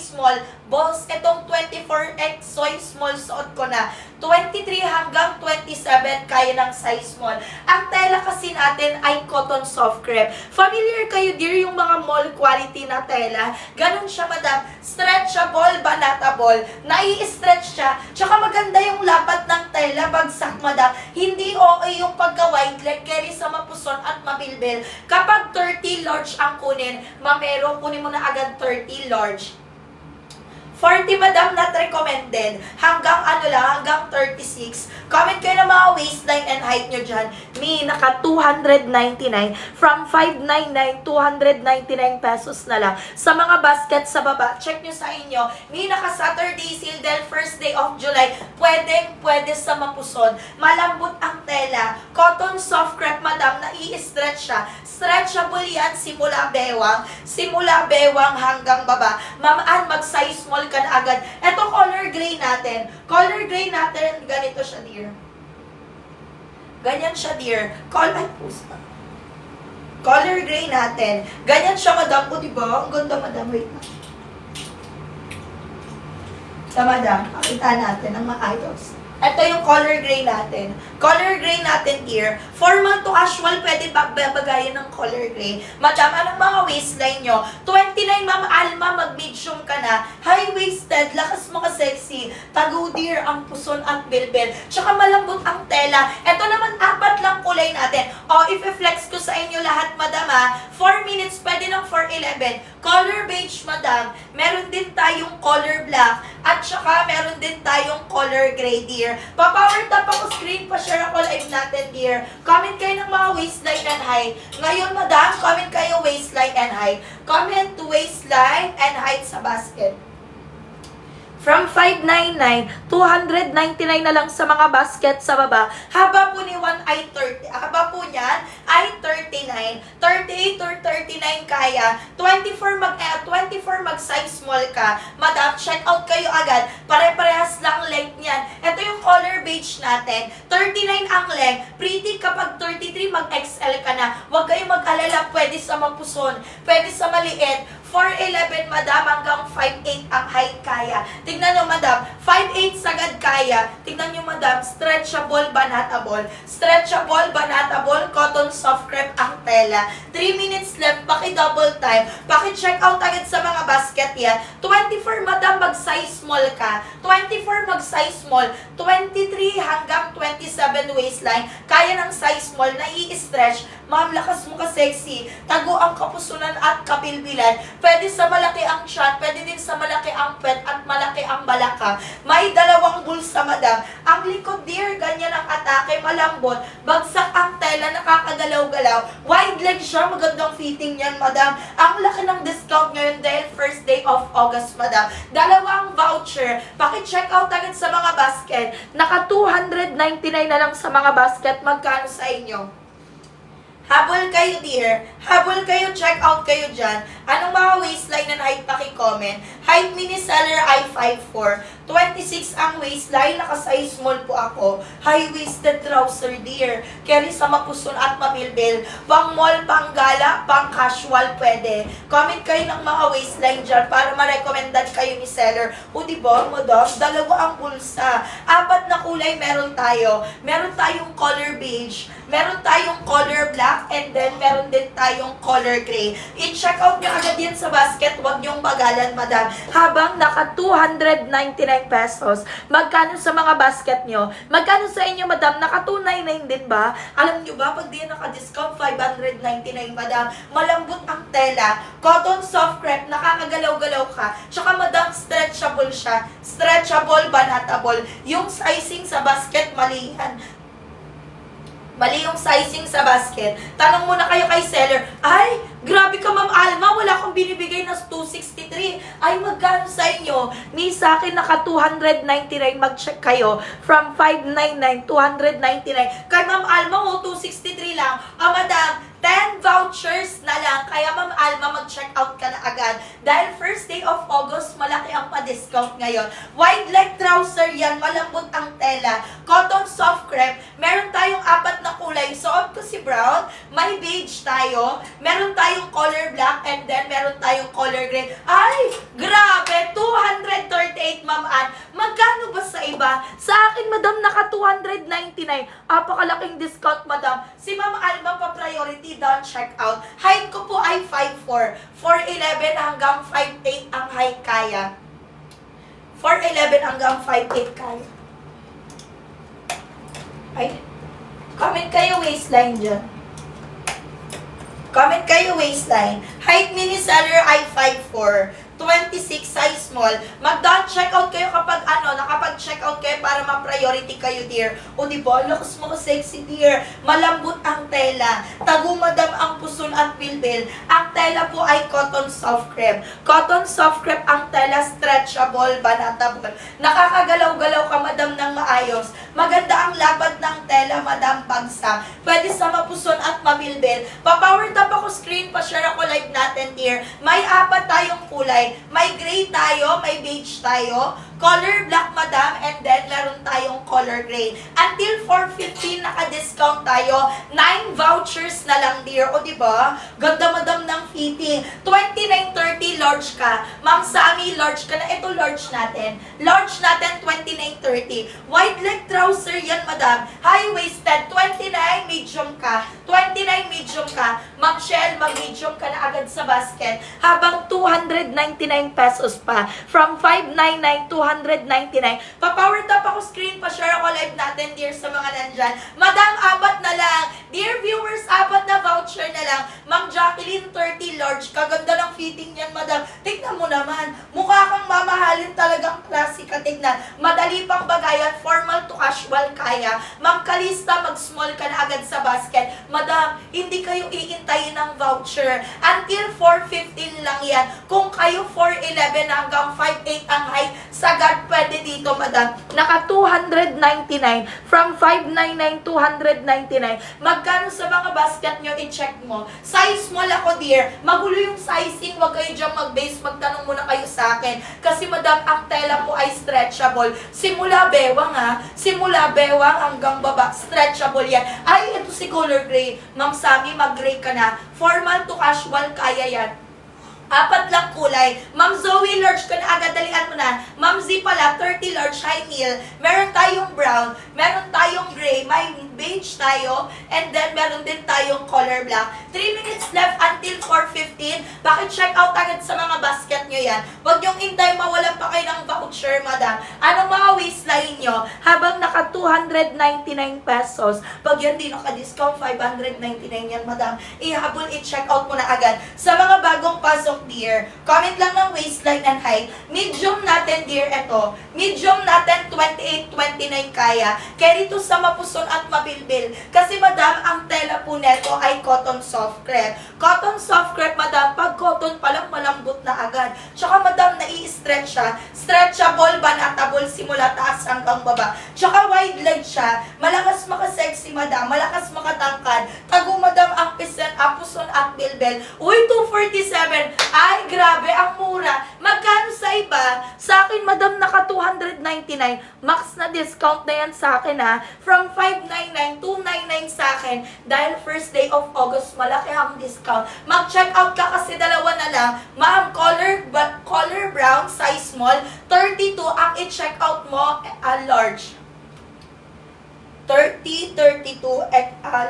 small. Boss, itong 24X soy small suot ko na. 23 hanggang 27 kaya ng size small. Ang tela kasi natin ay cotton soft crepe. Familiar kayo dear yung mga mall quality na tela? Ganun siya madam. Stretchable, banatable. Nai-stretch siya. Tsaka maganda yung lapat ng tela. Bagsak madam. Hindi okay yung pagka-wide leg. Carry sa mapuson at mabilbil. Kapag 30 large ang kunin, mamero kunin mo na agad 30 large. 40 madam not recommended. Hanggang hanggang 36. Comment kayo ng mga waistline and height nyo dyan. Me, naka 299. From 599, 299 pesos na lang. Sa mga basket sa baba, check nyo sa inyo. Me, naka Saturday sale dahil first day of July. Pwede sa mapuson. Malambot ang tela. Cotton soft crepe madam, nai-stretch siya. Stretchable yan simula bewang hanggang baba. Mamaan, mag-size small ka na agad. Ito color gray natin. Color gray natin, ganito siya dear. Ganyan siya dear. Color gray natin. Ganyan siya madam. O diba? Ang ganda madam. Wait na. Sa madam, pakita natin ang maayos. Ito yung color gray natin. Color gray natin dear. Formal to casual, pwede babagayin ng color gray. Madam, anong mga waistline nyo? 29 ma'am Alma, mag-medium ka na. High-waisted, lakas mo ka sexy. Tago dear, ang puson at bilbil. Tsaka malambot ang tela. Ito naman, 4 lang kulay natin. O, if-flex ko sa inyo lahat, madam ha. 4 minutes, pwede ng 411. Color beige, madam. Meron din tayong color black. At tsaka, meron din tayong color gray, dear. Pa-power tap ako, screen pa share ako live natin, dear. Comment kayo ng mga waistline and height. Ngayon, madam, comment kayo waistline and height. Comment to waistline and height sa basket. From 599, 299 na lang sa mga basket sa baba. Haba po ni 1 ay 30. Haba po niyan ay 39. 38 or 39 kaya. 24 mag-size small ka. Madam, check out kayo agad. Pare-parehas lang length niyan. Ito yung color beige natin. 39 ang length. Pretty kapag 33 mag-XL ka na. Huwag kayong mag-alala. Pwede sa mapuson. Pwede sa maliit. 4'11 madam hanggang 5'8 ang height kaya. Tignan nyo madam, 5'8 sagad kaya. Tignan nyo madam, stretchable, banatable. Stretchable, banatable, cotton soft crepe ang tela. 3 minutes left, paki-double time. Paki-check out agad sa mga basket yan. 24 madam, mag-size small ka. 24 mag-size small. 23 hanggang 27 waistline. Kaya ng size small, nai-stretch. Ma'am, lakas mo ka sexy. Tago ang kapusunan at kapilbilan. Pwede sa malaki ang shot, pwede din sa malaki ang pet at malaki ang balaka. May dalawang bulsa, madam. Ang likod, dear, ganyan ang atake, malambot. Bagsak ang tela, nakakagalaw-galaw. Wide leg siya, magandang fitting yan, madam. Ang laki ng discount ngayon dahil first day of August, madam. Dalawang voucher. Paki-check out agad sa mga basket. Naka 299 na lang sa mga basket. Magkano sa inyo? Habol kayo, dear. Habol kayo, check out kayo dyan. Anong mga waistline and height, paki-comment. Height mini seller ay 5'4". 26 ang waistline, naka-size small po ako. High-waisted trouser, dear. Carry sa mapuson at mabilbil. Pang mall, pang gala, pang casual, pwede. Comment kayo ng mga waistline dyan para ma-recommendad kayo ni seller. O diba, madam, dalawa ang bulsa. 4 na kulay meron tayo. Meron tayong color beige. Meron tayong color black. And then, meron din tayong color gray. I-check out nyo agad yan sa basket. Huwag nyong bagalan, madam. Habang naka 299 pesos. Magkano sa mga basket nyo? Magkano sa inyo, madam? Naka 299 din ba? Alam nyo ba, pag di naka-discount, 599, madam. Malambot ang tela. Cotton soft crepe, nakakagalaw-galaw ka. Tsaka, madam, stretchable siya. Stretchable, banatable. Yung sizing sa basket, mali yan. Mali yung sizing sa basket. Tanong muna kayo kay seller, ay, grabe ka Ma'am Alma, wala akong binibigay na 263. Ay, magkano sa inyo? Ni sa akin naka 299, mag-check kayo. From 599, 299. Kay Ma'am Alma, 263 lang. Madam, 10 vouchers na lang. Kaya Ma'am Alma, mag-check out ka na agad. Dahil first day of August, malaki ang pa-discount ngayon. Wide leg trouser yan, malambot ang tela. Cotton soft crepe. Meron tayong 4 na kulay. Suot ko si brown. May beige tayo. Meron tayong color black. And then, meron tayong color gray. Ay, grabe! Apakalaking discount, madam. Si Ma'am Alba pa priority down check out. Height ko po ay 5'4". 4'11 hanggang 5'8 ang height kaya. 4'11 hanggang 5'8 kaya. Ay, comment kayo waistline dyan. Comment kayo waistline. Height mini seller ay 5'4". 26 size small. Mag-down checkout kayo kapag nakapag-checkout kayo para ma-priority kayo, dear. O diba, lakas mo sexy, dear. Malambot ang tela. Tagumadam ang puson at bilbil. Ang tela po ay cotton soft crepe. Cotton soft crepe ang tela, stretchable, banatable. Nakakagalaw-galaw ka, madam, ng maayos. Maganda ang labad ng tela, madam, bagsa. Pwede sa mapuson at mabilbil. Pa-power tap ako screen, pa-share ako live natin, dear. May 4 tayong kulay. May gray tayo, may beige tayo, color black, madam, and then meron tayong color gray. Until 4:15 naka-discount tayo, 9 vouchers na lang, dear. O diba? Ganda, madam, ng fitting. 29.30 large ka. Ma'am Sammy, large ka na. Ito large natin. Large natin 29.30. Wide leg trouser yan, madam. High-waisted 29 medium ka. 29 medium ka. Ma'am Shell, mag-medium ka na agad sa basket. Habang 299 pesos pa. From 599, 299. Pa-power tap ako screen, pa-share ako live natin, dear, sa mga nandyan. Madam, 4 na lang. Dear viewers, 4 na voucher na lang. Ma'am Jacqueline, 30 large. Kaganda ng fitting niyan, madam. Tignan mo naman. Mukha kang mamahalin, talagang classic ka tignan. Madali pang bagayan, formal to casual kaya. Ma'am Kalista, mag-small ka na agad sa basket. Madam, hindi kayo iintayin ng voucher. Until 4:15 lang yan. Kung kayo 4'11 hanggang 5'8 ang height, sagad pwede dito, madam. Naka 299. From 599, 299. Magkano sa mga basket nyo, i-check mo. Size small ako, dear. Magulo yung sizing. Huwag kayo dyan mag-base. Magtanong muna kayo sa akin. Kasi, madam, ang tela po ay stretchable. Simula bewang, ha. Simula bewang hanggang baba. Stretchable yan. Ay, ito si color gray. Ma'am Sammy, mag-gray ka na. Formal to casual, kaya yan. 4 lang kulay. Ma'am Zoe, large ka na agad, dalian mo na. Ma'am Z pala, 30 large, high heel. Meron tayong brown, meron tayong gray, may beige tayo, and then meron din tayong color black. 3 minutes left until 4:15. Bakit check out agad sa mga basket nyo yan? Huwag yung intay, mawalan pa kayo ng voucher, madam. Anong mga waistline nyo? Habang naka 299 pesos. Pag yan di naka-discount, 599 yan, madam. Ihabol, i-check out mo na agad. Sa mga bagong pasok, dear, comment lang ng waistline and height. Medium natin, dear, eto. Medium natin, 28-29 kaya. Carry to sa mapuson at mabilbil. Kasi, madam, ang tela po neto ay cotton soft crepe. Cotton soft crepe, madam, pag cotton palang malambot na agad. Tsaka, madam, nai-stretch siya. Stretchable, banatable, simula taas hanggang baba. Tsaka, wide leg siya. Malakas makasexy, madam. Malakas makatangkad. Tago, madam, ang puson at bilbil. Uy, 247. Ay, grabe, ang mura. Magkano sa iba? Sa akin, madam, naka 299. Max na discount na yan sa akin, ha. From 599, 299 sa akin. Dahil first day of August, malaki ang discount. Mag-check out ka kasi 2 na lang. Ma'am, color brown, size small. 32 ang i-check out mo, large. 30, 32,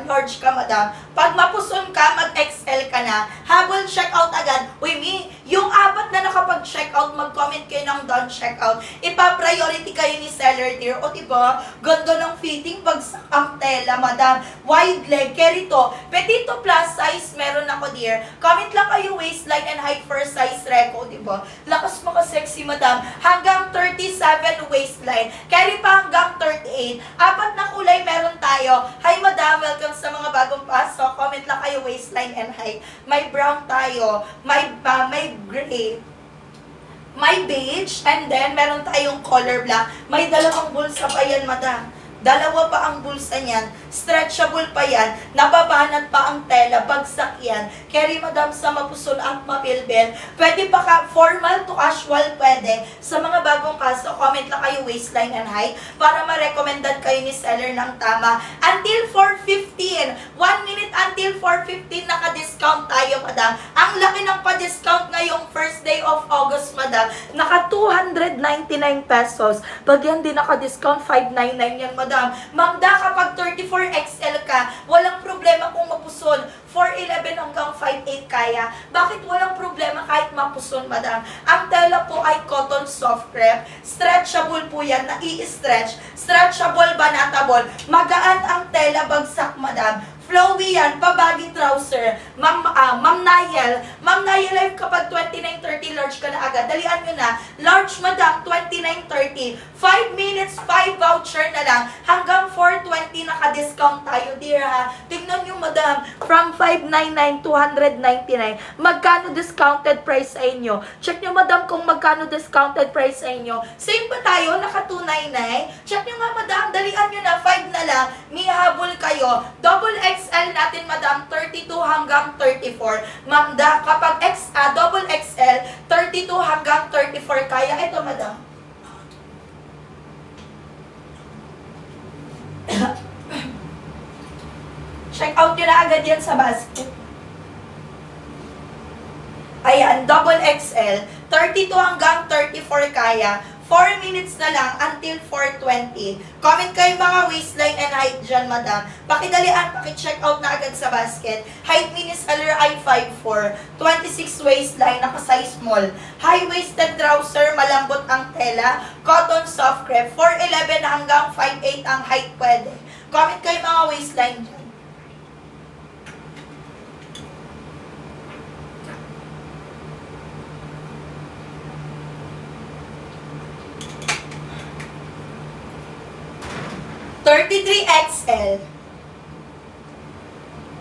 large ka, madam. Pag mapuson ka, mag-XL ka na. Habol, check out agad. Uy, yung 4 na nakapag-check out, mag-comment kayo ng done check out. Ipa-priority kayo ni seller, dear. O, diba? Ganda ng fitting, bagsak ang tela, madam. Wide leg, carry to. Petito plus size, meron ako, dear. Comment lang kayo waistline and height for size reco, diba? Lakas mo ka-sexy, madam. Hanggang 37 waistline. Carry pa hanggang 38. 4 na kulay meron tayo. Hi, madam. Welcome sa mga bagong pasok. Comment lang kayo waistline and height. May brown tayo. May gray. May beige. And then, meron tayong color black. May 2 bulsa pa yan, madam. 2 pa ang bulsa niyan. Stretchable pa yan. Nababanat pa ang tela. Bagsak yan. Carry, madam, sa mapuson at mapilbil. Pwede pa ka, formal to casual, pwede. Sa mga bagong pasok, comment lang kayo waistline and height para ma-recommendad kayo ni seller ng tama. Until 4:15, 1 minute until 4:15 naka-discount tayo, madam. Ang laki ng pa-discount ngayong first day of August, madam. Naka 299 pesos. Pag yan din naka-discount, 599 yan, madam. Magda, kapag 34XL ka, walang problema kung mapuson. 4'11 hanggang 5'8 kaya. Bakit walang problema kahit mapuson, madam? Ang tela po ay cotton soft crepe. Stretchable po yan, nai-stretch. Stretchable, banatable. Magaan ang tela, bagsak, madam. Flowy yan, pabaggy trouser. Ma'am Nayel. Ma'am Nayel Life, kapag 29.30 large ka na agad. Dalian nyo na. Large, madam, 29.30. 5 minutes, 5 voucher na lang. Hanggang 4.20 naka-discount tayo, dear ha. Tignan nyo, madam. From 599, 299. Magkano discounted price sa inyo? Check nyo, madam, kung magkano discounted price sa inyo. Same ba tayo? Naka 299. Check nyo nga, madam. Dalian nyo na. 5 na lang. May habol kayo. Double XL natin, madam, 32 hanggang 34. Magda, kapag double XL, 32 hanggang 34 kaya. Ito, madam. Check out nyo na agad yan sa basket. Ayan, double XL, 32 hanggang 34 kaya. 4 minutes na lang until 4:20. Comment kayo mga waistline and height dyan, madam. Pakidalian, pakicheck out na agad sa basket. Height mini seller ay 5'4". 26 waistline, naka-size small. High-waisted trouser, malambot ang tela. Cotton soft crepe. 4'11 hanggang 5'8 ang height pwede. Comment kayo mga waistline dyan. XL.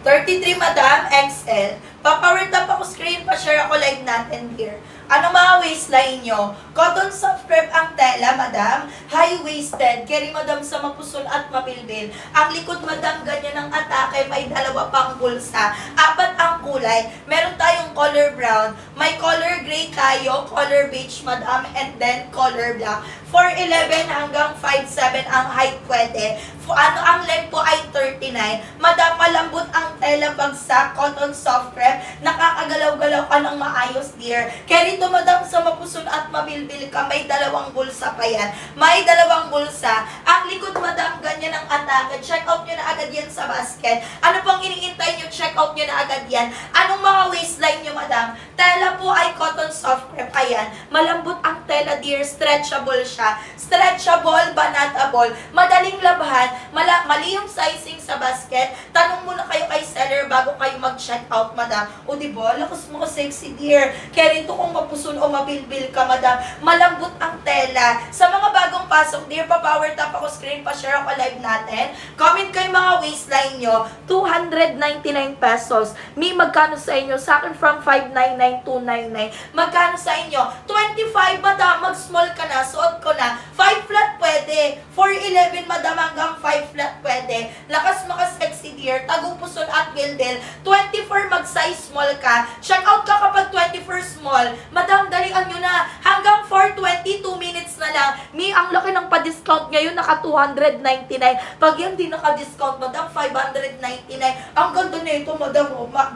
33, madam, XL. Pa-power tap ako screen, pa-share ako live natin here. Ano mga waistline nyo? Cotton soft crepe ang tela, madam. High-waisted. Carry, madam, sa mapusol at mapilbil. Ang likod, madam, ganyan ang atake. May dalawa pang bulsa. 4 ang kulay. Meron tayong color brown. May color gray tayo, color beige, madam, and then color black. 4'11 hanggang 5'7 ang height pwede. Ang length po ay 39. Madam, malambot ang tela, bagsak, cotton soft crepe. Nakakagalaw-galaw ka ng maayos, dear. Carry to, madam, sa mapuson at mabilbil ka. May dalawang bulsa pa yan. May dalawang bulsa. Ang likod, madam, ganyan ang atake. Check out nyo na agad yan sa basket. Ano pang iniintay nyo? Check out nyo na agad yan. Anong mga waistline nyo, madam? Tela po ay cotton soft crepe. Ayan. Malambot ang tela, dear. Stretchable siya. Stretchable, banatable. Madaling labhan. Mali yung sizing sa basket. Tanong muna kayo kay seller bago kayo mag-check out, madam. O diba? Lakas mo ka sexy, dear. Kaya rin to kung mapuson o mabilbil ka, madam. Malambot ang tela. Sa mga bagong pasok, dear, pa-power tap ako screen, pa-share ako live natin. Comment kayo mga waistline nyo. 299 pesos. May magkano sa inyo? Sa akin from 599, 299. Magkano sa inyo? 25, madam. Mag-small ka na. Suot ko na. 5 flat pwede. 4'11, madam, hanggang 5 flat pwede. Lakas maka-sexy, dear. Tagupuson at bilbil. 24, mag-size small ka. Check out ka kapag 24 small. Madam, dalian nyo na. Hanggang 4:20, 2 minutes na lang. Ang laki ng pa-discount ngayon, naka 299. Pag yan di naka-discount, madam, 599. Ang ganda na ito, madam,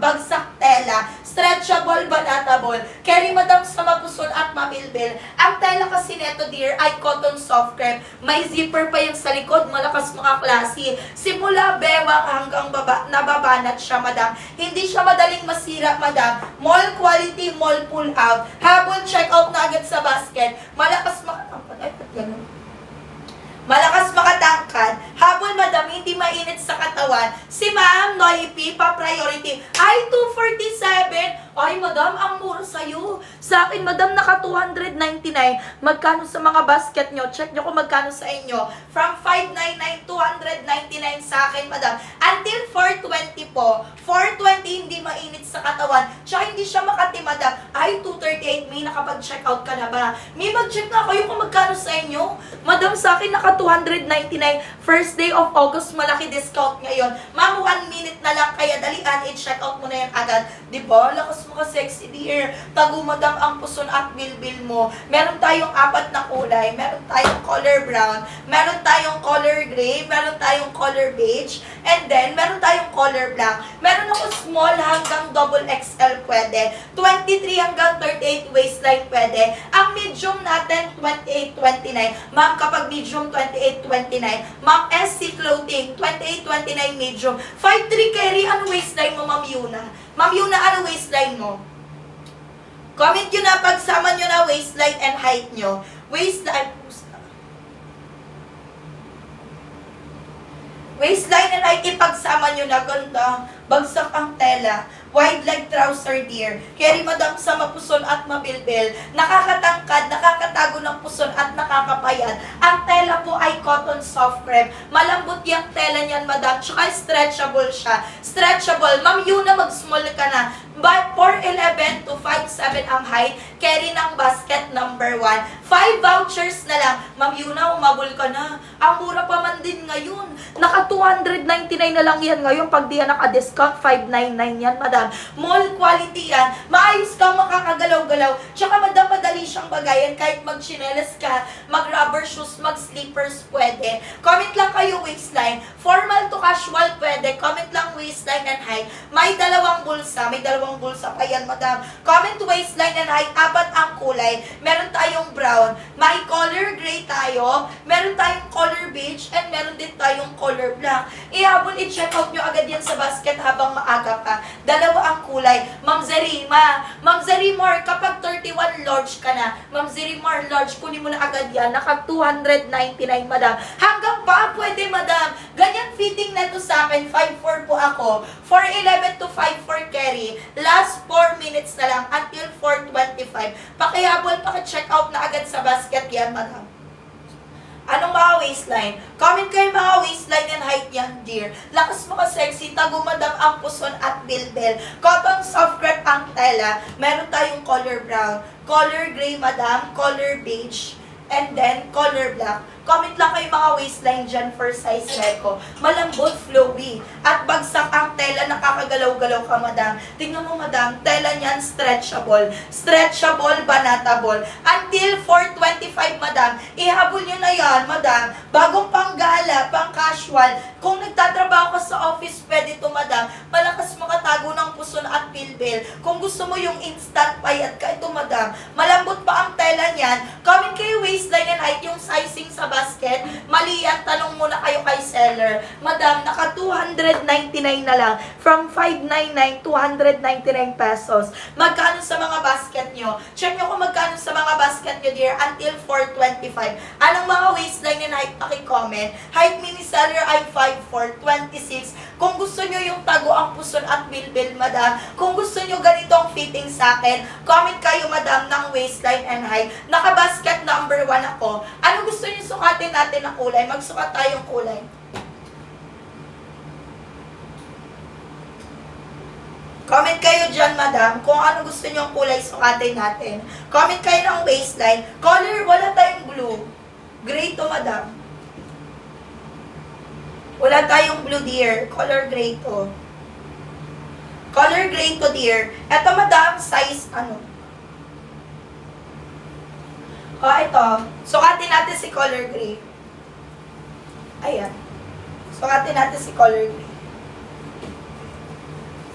bagsak tela. Stretchable, banatable. Carry, madam, sa mapuson at mabilbil. Ang tela kasi neto, dear, ay cotton soft crepe. May zipper pa yung sa likod, malakas mga klase. Simula bewang hanggang nababanat siya, madam. Hindi siya madaling masira, madam. Mall quality, mall pull out. Habol, check out na agad sa basket. Malakas makatangkad. Ay, ba't ganun? Malakas makatangkad. Habol, madam, hindi mainit sa katawan. Si ma'am, Noipi, pa-priority. Ay, 247. Ay, madam, ang mura sa'yo. Sa akin, madam, naka 299. Magkano sa mga basket nyo? Check nyo kung magkano sa inyo. From 599, 299 sa akin, madam. Until 420 po. 420, hindi mainit sa katawan. Tsaka hindi siya makati, madam. Ay, 238, may nakapag-check out ka na ba? May mag-check na kayo kung magkano sa inyo. Madam, sa akin, naka 299. First day of August, malaki discount ngayon. Ma'am, 1 minute na lang, kaya dalian, i-check out mo na yan agad. Diba? Lakas mo ka sexy, dear. Tago, madam, ang puson at bilbil mo. Meron Meron tayong 4 na kulay. Meron tayong color brown, meron tayong color gray, meron tayong color beige, and then meron tayong color black. Meron ako small hanggang double XL pwede. 23 hanggang 38 waistline pwede. Ang medium natin, 28-29. Ma'am, kapag medium, 28-29. Ma'am, SC clothing, 28-29 medium. 5'3 carry, ano waistline mo, Ma'am Yuna? Ma'am Yuna, ano waistline mo? Comment nyo na, pagsama nyo na waistline and height nyo. Waistline and height, ipagsama nyo na. Ganda. Bagsak ang tela. Wide leg trouser, dear. Carry madam sa mapuson at mabilbil. Nakakatangkad, nakakatago ng puson at nakakapayat. Ang tela po ay cotton soft crepe. Malambot yung tela niyan, madam. Tsaka stretchable siya. Stretchable. Ma'am Yuna, mag-small ka na. But 4'11 to 5'7 ang height. Carry ng basket number 1. 5 vouchers na lang. Ma'am Yuna, umabol ka na. Ang mura pa man din ngayon. Naka 299 na lang yan ngayon. Pag di yan naka-discount, 599 yan, madam. Mall quality yan. Maayos kang makakagalaw-galaw. Tsaka madam, madali siyang bagayan. Kahit mag-chinelas ka, mag-rubber shoes, mag-slippers, pwede. Comment lang kayo waistline. Formal to casual, pwede. Comment lang waistline and height. May dalawang bulsa. May dalawang bulsa pa yan, madam. Comment waistline and height. 4 ang kulay. Meron tayong brown. May color gray tayo. Meron tayong color beige. And meron din tayong color black. Ihabol, i-check out nyo agad yan sa basket habang maaga pa. Dalawa ang kulay. Ma'am Zarima. Ma'am Zarimar, kapag 31 large ka na, Ma'am Zarimar, large, kunin mo na agad yan. Naka 299, madam. Hanggang pa, pwede, madam. Ganyan fitting na to sa akin. 5'4 po ako. 4'11 to 5'4 carry. Last 4 minutes na lang until 4:25. Pakihabol, paki-check out na agad sa basket yan, madam. Anong mga waistline? Comment kayo mga waistline and height yan, dear. Lakas mo ka sexy, tago madam ang puson at bilbil. Cotton soft crepe ang tela. Meron tayong color brown, color gray madam, color beige, and then color black. Comment lang kayo mga waistline dyan for size Reco. Malambot, flowy. At bagsak ang tela, nakakagalaw-galaw ka, madam. Tingnan mo, madam, tela niyan stretchable. Stretchable, banatable. Until 4:25, madam. Ihabol nyo na yan, madam. Bagong panggala, pang casual. Kung nagtatrabaho ka sa office, pwede to, madam. Malakas makatago ng puson at bilbil. Kung gusto mo yung instant payat ka, ito, madam. Malambot pa ang tela niyan. Comment kayo waistline and height, yung sizing sa basket. Mali yan, tanong muna kayo kay seller. Madam, naka 299 na lang. From 599, 299 pesos. Magkano sa mga basket nyo? Check nyo kung magkano sa mga basket nyo, dear, until 4:25. Anong mga waistline and height? Paki-comment. Height mini seller ay 5'4", 26. Kung gusto nyo yung tago ang puson at bilbil, madam. Kung gusto nyo ganitong fitting sa akin, comment kayo, madam, ng waistline and height. Naka-basket number 1 ako. Ano gusto nyo sukatin natin na kulay? Magsukat tayong kulay. Comment kayo dyan, madam, kung ano gusto nyo ang kulay sukatin natin. Comment kayo ng waistline. Color, wala tayong blue. Gray to, madam. Wala tayong blue, dear. Color gray to. Color gray to, dear. Eto, madam, size, ano? Ito. Sukatin natin si color gray. Ayan. Sukatin natin si color gray.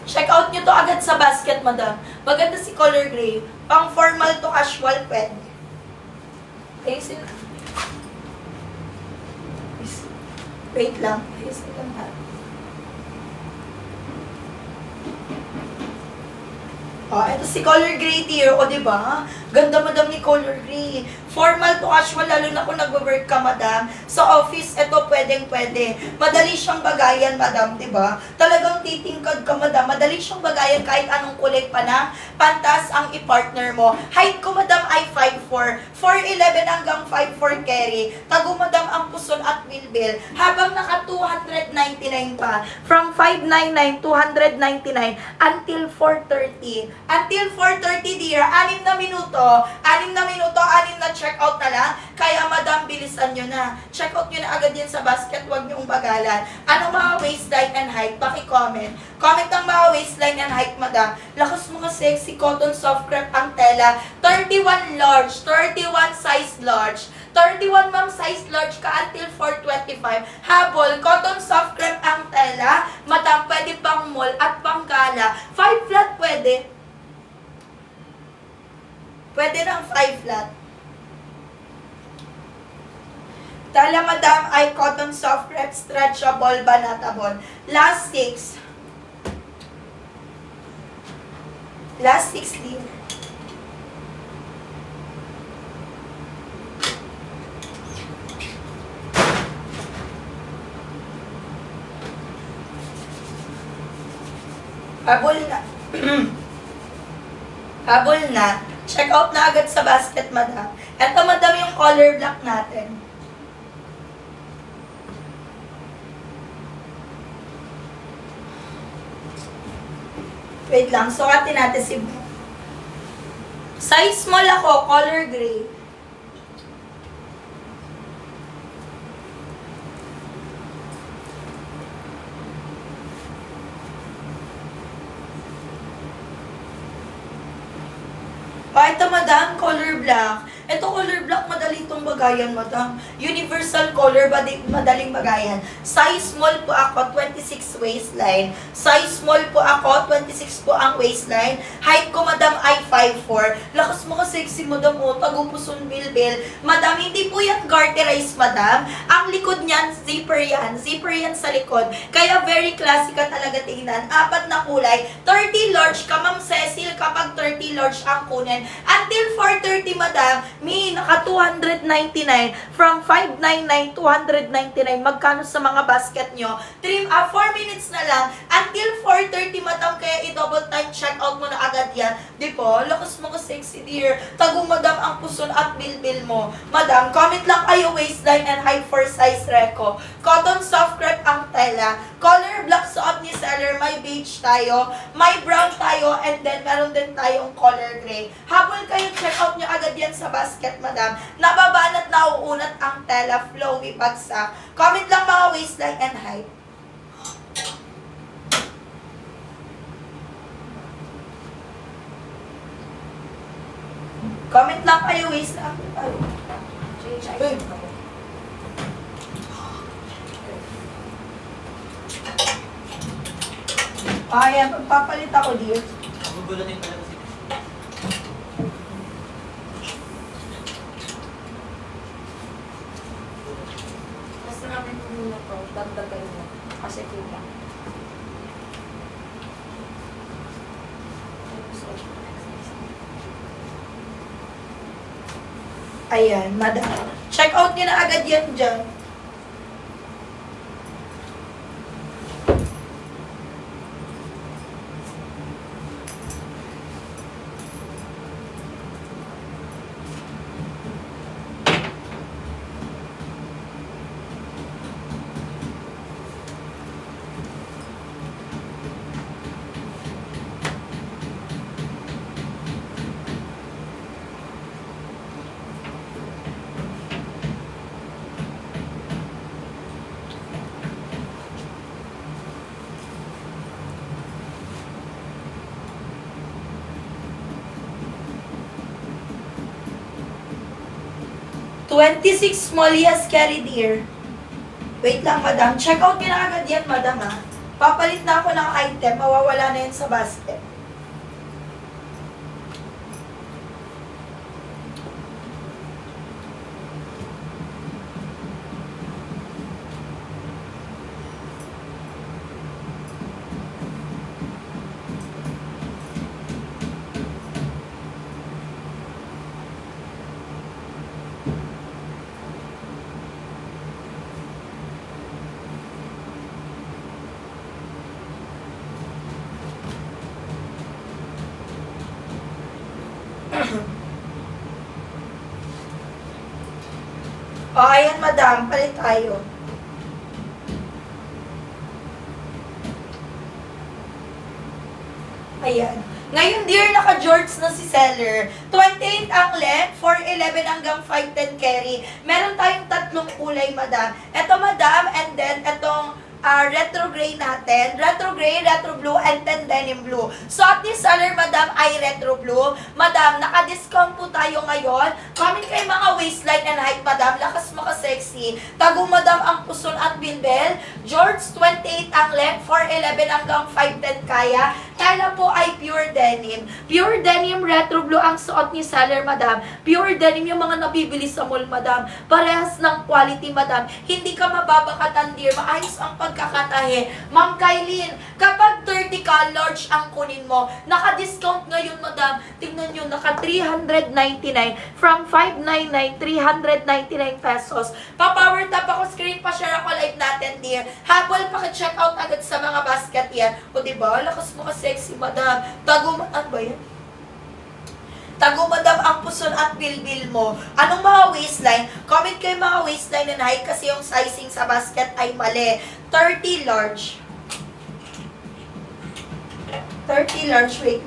Check out nyo to agad sa basket, madam. Maganda si color gray. Pang formal to casual, pwede. Ayusin na. Wait lang. Ayusin lang natin. Ito si color gray, dear. O, diba? Ganda, madam, ni color gray. Formal to casual, lalo na kung nagwo-work ka, madam. Sa office, ito pwedeng-pwede. Madali siyang bagayan, madam, diba? Talagang titingkad ka, madam. Madali siyang bagayan kahit anong kulay pa na. Pantas ang i-partner mo. Height ko, madam, ay 5'4". 4'11 hanggang 5'4 carry. Tago, madam, ang puson at bilbil. Habang naka 299 pa. From 599, 299 until 4:30. Until 4:30, dear. 6 na minuto. 6 na check out na lang. Kaya madam, bilisan nyo na. Check out nyo na agad yan sa basket, huwag nyong bagalan. Anong mga waistline and height? Paki-comment. Comment ang mga waistline and height, madam. Lakas mo ka sexy, cotton soft crepe ang tela. 31 large, 31 size large. 31 ma'am, size large ka until 425. Habol, cotton soft crepe ang tela. Madam, pwede pang mall at pang gala. 5 flat pwede. Pwede ng 5 flat. Tala madam ay cotton soft crepe, stretchable, banatable. Last 6. Last 6 sleeve. Habol na. Habol na. Check out na agad sa basket, madam. Ito, madam, yung color black natin. Wait lang, sukatin natin si Blue. Size small ako, color gray. Ito madam, color black. Ito color black, madali itong bagayan, madam. Universal color, madaling bagayan. Size small po ako, 26 waistline. Size small po ako, 26 po ang waistline. Height ko, madam, ay 5'4". Lakas mo ka sexy, madam, o. Tagupuson bilbil. Madam, hindi po yan garterize, madam. Ang likod niyan, zipper yan. Zipper yan sa likod. Kaya very classy ka talaga tingnan. 4 na kulay. 30 large ka, ma'am Cecil, kapag 30 large ang kunin. Until 430, madam, naka 299. From 599, 299. Magkano sa mga basket nyo? 4 minutes na lang. Until 430, madam, kaya i-double time check out mo na agad yan. Di po? Lakas mo ka sexy, dear. Tago, madam, ang puson at bilbil mo. Madam, comment lang kayo waistline and height for size reco. Cotton soft crepe ang tela. Color black suot ni seller. May beige tayo. May brown tayo. And then, meron din tayong color gray. Habol kayo, check out nyo agad yan sa basket, madam. Nababanat na uunat ang tela, flowy, bagsak. Comment lang mga waistline and height. Comment lang kayo waistline. Ayan, magpapalit ako, dear. Magugulatin pala kasi. Basta namin muna to, dagdagan mo. Kasi kulang. Ayan, madam. Check out nyo na agad yan dyan. $26 small, yes, carry dear. Wait lang, madam. Check out nyo na agad yan, madam, ha. Papalit na ako ng item. Mawawala na yan sa basket. O, ayan, madam. Palit tayo. Ayan. Ngayon, dear, naka-jorts na si seller. 28 ang length, 411 hanggang 510 carry. Meron tayong tatlong kulay, madam. Ito, madam, and then itong retro gray natin. Retro gray, retro blue, and then denim blue. So, at this seller, madam, ay retro blue. Madam, naka-discount po tayo ngayon. Comment kayo mga waistline and height, madam. Lakas maka-sexy. Tago, madam, ang puson at bilbel. George, 28 ang length, 411 hanggang 510 kaya. Tela po ay pure denim. Pure denim, retro blue ang suot ni seller, madam. Pure denim yung mga nabibili sa mall, madam. Parehas ng quality, madam. Hindi ka mababakatan, dear. Maayos ang pagkakatahe. Ma'am Kailin, kapag 30 ka, large ang kunin mo. Naka-discount ngayon, madam. Tingnan nyo, naka 399 from 599, 399 pesos. Pa-power tap ako, screen pa share ako live natin, dear. Habol, paki-check out agad sa mga basket yan. O diba, lakas mo kasi sexy, madam. Tago, ano ba yan? Tago, madam, ang puson at bilbil mo. Anong mga waistline? Comment kayo mga waistline and height kasi yung sizing sa basket ay mali. 30 large. 30 large, wait.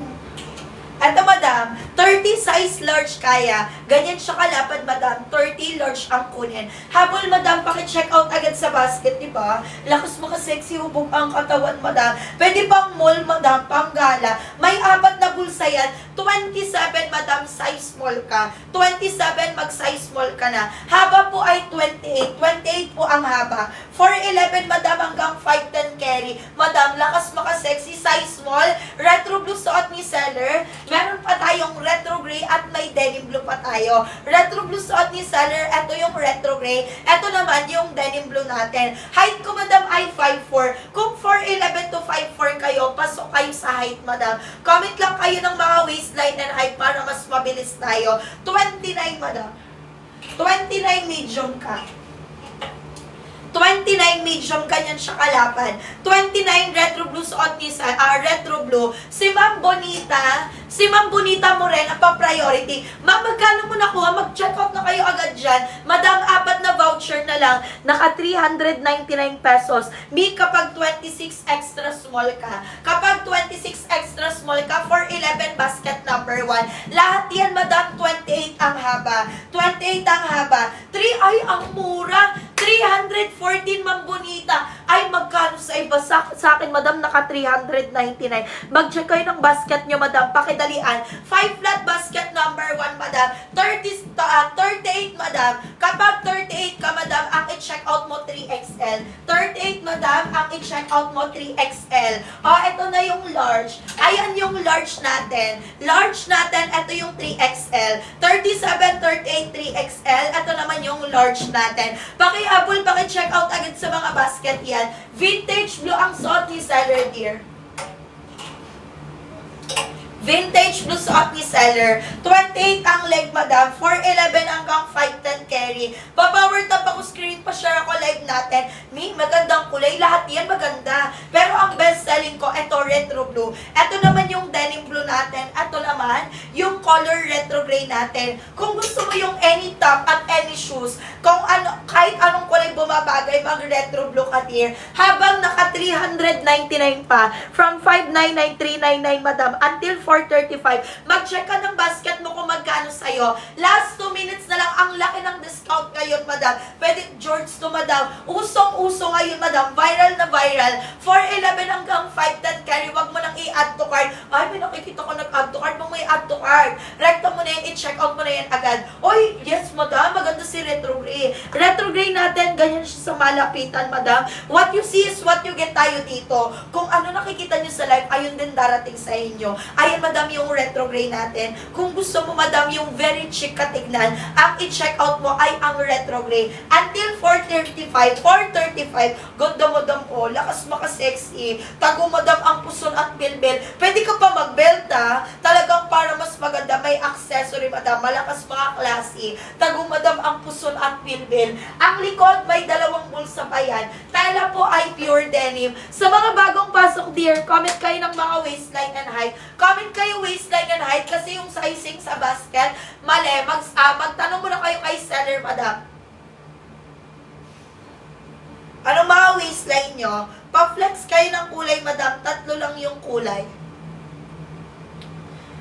Eto, madam, 30 size large kaya. Ganyan siya kalapad, madam. 30 large ang kunin. Habol, madam, paki-check out agad sa basket, di ba? Lakas mo ka-sexy, hubog ang katawan, madam. Pwede pang mall, madam, pang gala. May 4 na bulsa yan. 27, madam, size small ka. 27, mag-size small ka na. Haba po ay 28. 28 po ang haba. 411, madam, hanggang 510 carry. Madam, lakas maka-sexy, size small. Retro blue suot ni seller. Meron pa tayong retro gray at may denim blue pa tayo. Retro blue suot ni seller. Ito yung retro gray. Ito naman yung denim blue natin. Height ko, madam, ay 5'4". Kung 4'11 to 5'4 kayo, pasok kayo sa height, madam. Comment lang kayo ng mga waistline and height para mas mabilis tayo. 29, madam. 29 medium ka. 29 medium, ganyan siya kalapad. 29 retro blue suot ni retro blue. Si Ma'am Bonita mo rin ang pa-priority. Ma'am, magkano mo nakuha? Mag-check out na kayo agad dyan. Madam, 4 na voucher na lang. Naka 399 pesos. Mi, kapag 26 extra small ka. Kapag 26 extra small ka, 411 basket number 1. Lahat yan, madam, 28 ang haba. 28 ang haba. 3 ay ang mura. 314, Ma'am Bonita. Ay, magkano sa iba? Sa akin, madam, naka 399. Mag-check kayo ng basket nyo, madam. Pakidalian. 5 flat basket number 1, madam. 38, madam. Kapag 38 ka, madam, ang i-check out mo 3XL. 38, madam, ang i-check out mo 3XL. Ito na yung large. Ayan yung large natin. Large natin, ito yung 3XL. 37, 38, 3XL. Ito naman yung large natin. Paki-habol, paki-check out agad sa mga basket yan. Vintage blue ang suot ni seller, dear. Vintage blue suot ni seller. 28 ang leg, madam. 411 hanggang 510 carry. Pa-power tap ako, screen pa share ako live natin. Mi, magandang kulay. Lahat yan maganda. Pero ang best selling ko, ito retro blue. Ito naman yung denim blue natin. Ito naman yung color retro gray natin. Kung gusto mo yung any top at any shoes, kung ano, kahit anong kulay bumabagay, mag retro blue ka, dear. Habang naka 399 pa, from 599, 399, madam, until 435. Mag-check ka ng basket mo kung magkano sa'yo. Last 2 minutes na lang, ang laki ng discount ngayon, madam. Pwede George to, madam. Usong-uso ngayon, madam. Viral na viral. 411 hanggang 510 carry. Wag mo nang i-add to cart. Ay, may nakikita ko nag-add to cart. Wag mo i-add to cart. Rekta mo na yan, i-check out mo na yan agad. Oy, yes, madam. Maganda si retro gray. Retro gray natin, ganyan siya sa malapitan, madam. What you see is what you get tayo dito. Kung ano nakikita nyo sa live, ayun din darating sa inyo. Ayun, madam, yung retro gray natin. Kung gusto mo, madam, yung very chic katignan, ang i-check out mo ay ang retro gray. Until 435, ganda, madam, oh, lakas maka-sexy. Tago, madam, ang puson at bilbil. Pwede ka pa mag-belta, talagang para mas maganda, may accessory, madam, malakas mga klase. Tago, madam, ang puson at bilbil. Ang likod, may 2 bulsa pa yan. Tela po ay pure denim. Sa mga bagong pasok, dear, comment kayo ng mga waistline and height. Comment kayo waistline and height kasi yung sizing sa basket, mali. Magtanong muna kayo kay seller, madam. Anong mga waistline nyo? Pa-flex kayo ng kulay, madam. 3 lang yung kulay.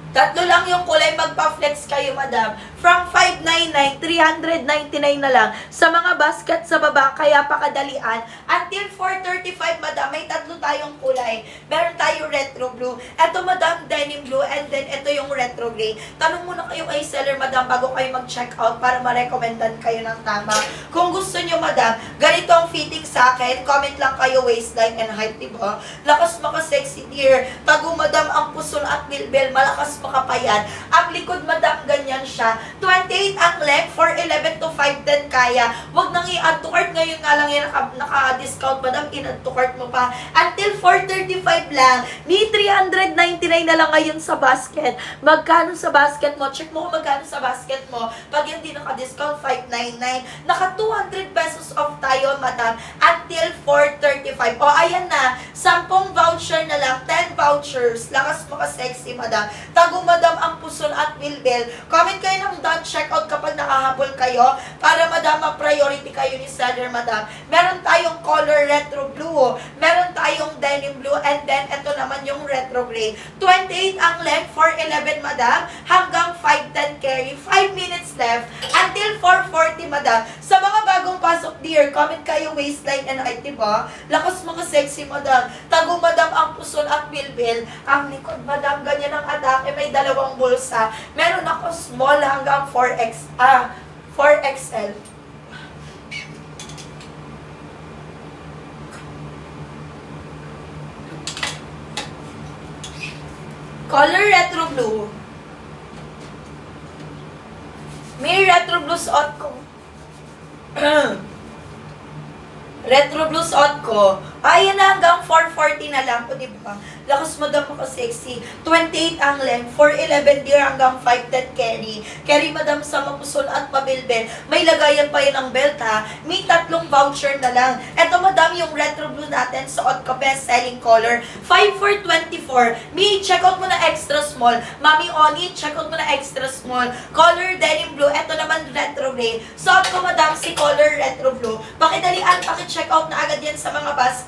Tatlo lang yung kulay, magpa-flex kayo, madam. From 599, 399 na lang sa mga basket sa baba, kaya pakadalian. Until 435, madam, may tatlo tayong kulay. Meron tayo retro blue. Eto, madam, denim blue, and then ito yung retro gray. Tanong muna kayo kay seller, madam, bago kayo mag-check out para ma-recommendan kayo ng tama. Kung gusto nyo, madam, ganito ang fitting sa akin, comment lang kayo waistline and height, diba? Lakas maka-sexy dear. Tago, madam, ang puson at bilbel, malakas makapayan. Ang likod, madam, ganyan siya. 28 ang length, 411 to 510 kaya. Huwag nang i-add to cart. Ngayon nga lang yan, naka-discount, madam, in-add to cart mo pa. Until 435 lang. May 399 na lang ngayon sa basket. Magkano sa basket mo? Check mo kung magkano sa basket mo. Pag hindi naka-discount, 599. Naka 200 pesos off tayo, madam. Until 435. O, ayan na. 10 voucher na lang. 10 vouchers. Lakas maka-sexy, madam. Tago, madam, ang puson at bilbel. Comment kayo ng done checkout kapag nakahabol kayo para, madam, ma-priority kayo ni seller, madam. Meron tayong color retro blue. Meron tayong denim blue. And then, ito naman yung retro gray. 28 ang length, 411, madam. Hanggang 510 carry. 5 minutes left. Until 440, madam. Sa mga bagong pasok, dear, comment kayo waistline and height, diba? Lakas mga sexy, madam. Tago, madam, ang puson at bilbil. Ang likod, madam, ganyan ang atake. May dalawang bulsa. Meron ako small hanggang 4XL. Color retro blue. May retro blue suot ko. Retro blue suot ko. Ayan na, hanggang 440 na lang po, diba? Lakas, madam, ako sexy. 28 ang length, 411 dear, hanggang 510 carry. Carry, madam, sa mapusol at mabilbel. May lagayan pa yun ng belt, ha? May 3 voucher na lang. Eto, madam, yung retro blue natin, suot ko, best selling color. 5 for 24. May check out mo na extra small. Mami Oni, check out mo na extra small. Color denim blue. Eto naman, retro gray. Suot ko, madam, si color retro blue. Pakidalian, pakicheck out na agad yan sa mga basket.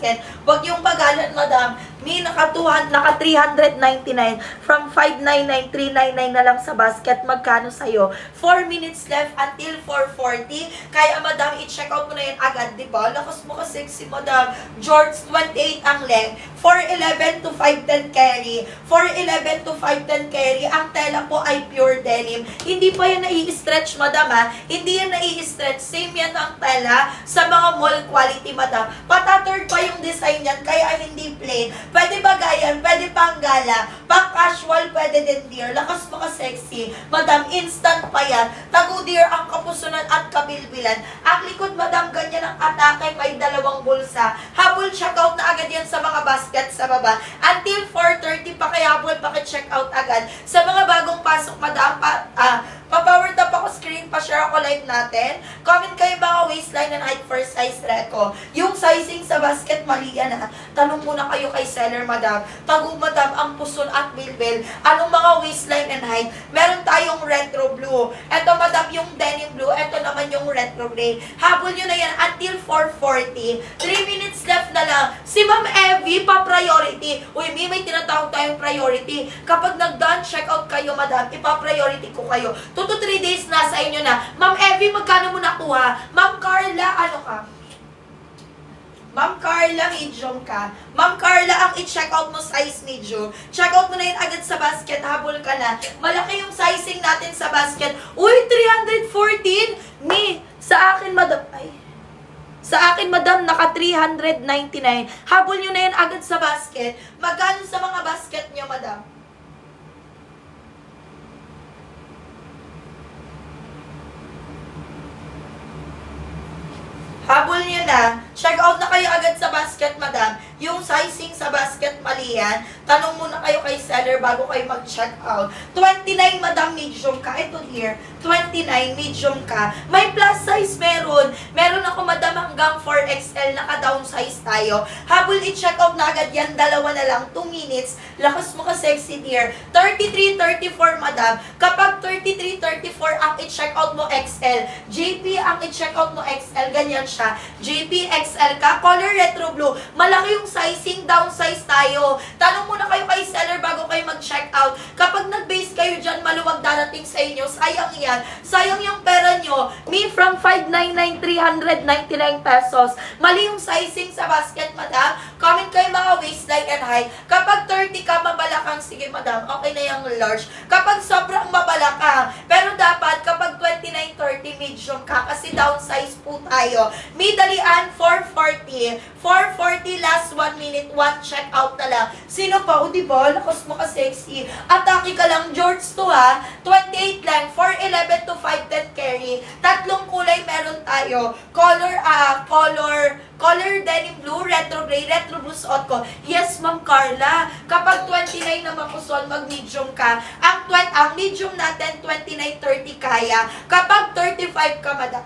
Huwag yung bagalan, madam. May naka 399 from 599, 399 na lang sa basket. Magkano sa'yo? 4 minutes left until 440. Kaya, madam, i-check out mo na yan agad, diba? Lakas mo ka sexy, madam. George, 28 ang length. 411 to 510 carry. 411 to 510 carry. Ang tela po ay pure denim. Hindi pa yan nai-stretch, madam, ha? Hindi yan nai-stretch. Same yan ang tela sa mga mall quality, madam. Patattered pa yung design yan, kaya hindi plain. Pwede bagayan, pwede pang gala, pang casual, pwede din, dear. Lakas mo ka sexy. Madam, instant pa yan. Tago, dear, ang kapusunan at kabilbilan. Ang likod, madam, ganyan ang atake, may dalawang bulsa. Habol checkout na agad yan sa mga basket sa baba. Until 4:30 pa, kaya habol paki-check out agad. Sa mga bagong pasok, madam, pa-power tap ako screen, pa-share ako live natin. Comment kayo mga waistline and height for size reco. Yung sizing sa basket, mali yan, ha. Tanong muna kayo kay seller, madam. Tago, madam, ang puson at bilbil. Anong mga waistline and height? Meron tayong retro blue. Ito, madam, yung denim blue. Ito naman yung retro gray. Habol nyo na yan until 440. 3 minutes left na lang. Si Ma'am Evie, pa-priority. Uy, may tinatawag tayong priority. Kapag nag-done checkout kayo, madam, ipa-priority ko kayo. 2 to 3 days nasa inyo na. Ma'am Evie, magkano mo nakuha? Ma'am Carla, ano ka? Ma'am Carla, medium ka. Ma'am Carla, ang i-check out mo size medium. Check out mo na yun agad sa basket. Habol ka na. Malaki yung sizing natin sa basket. Uy, 314! Sa akin, madam, sa akin, madam, naka 399. Habol nyo na yan agad sa basket. Magkano sa mga basket nyo, madam? Habol nyo na. Check out na kayo agad sa basket, madam. Yung sizing sa basket, mali yan. Tanong muna kayo kay seller bago kayo mag-check out. 29, madam, medium ka. Ito here, 29, medium ka. May plus size meron. Meron ako, madam, hanggang 4XL. Naka-downsize tayo. Habol, i-check out na agad yan. Dalawa na lang, 2 minutes. Lakas mo ka sexy, dear. 33, 34, madam. Kapag 33, 34, ang i-check out mo XL. JP, ang i-check out mo XL. Ganyan siya. JP, XL ka, color retro blue, malaki yung sizing, downsize tayo. Tanong muna kayo kay seller bago kayo mag-check out. Kapag nag-base kayo dyan, maluwag darating sa inyo, sayang yan. Sayang yung pera nyo. Me from 599, 399 pesos. Mali yung sizing sa basket, madam. Comment kayo mga waistline and height. Kapag 30 ka, mabalakang, sige madam, okay na yung large. Kapag sobrang mabalakang, pero dapat kapag 29, 30, medium ka, kasi downsize po tayo. Midalian, 440. 440, last 1 minute, 1 check out na lang. Sino pa? O diba? Lakas mo ka sexy. Atake ka lang, George to ha. 28 lang, 411 to 510 carry. Tatlong kulay meron tayo. Color denim blue, retro gray, retro blue suot ko. Yes, Ma'am Carla. Kapag 29 naman ko suot, mag-medium ka. Ang medium natin, 29-30 kaya. Kapag 35 ka, madam.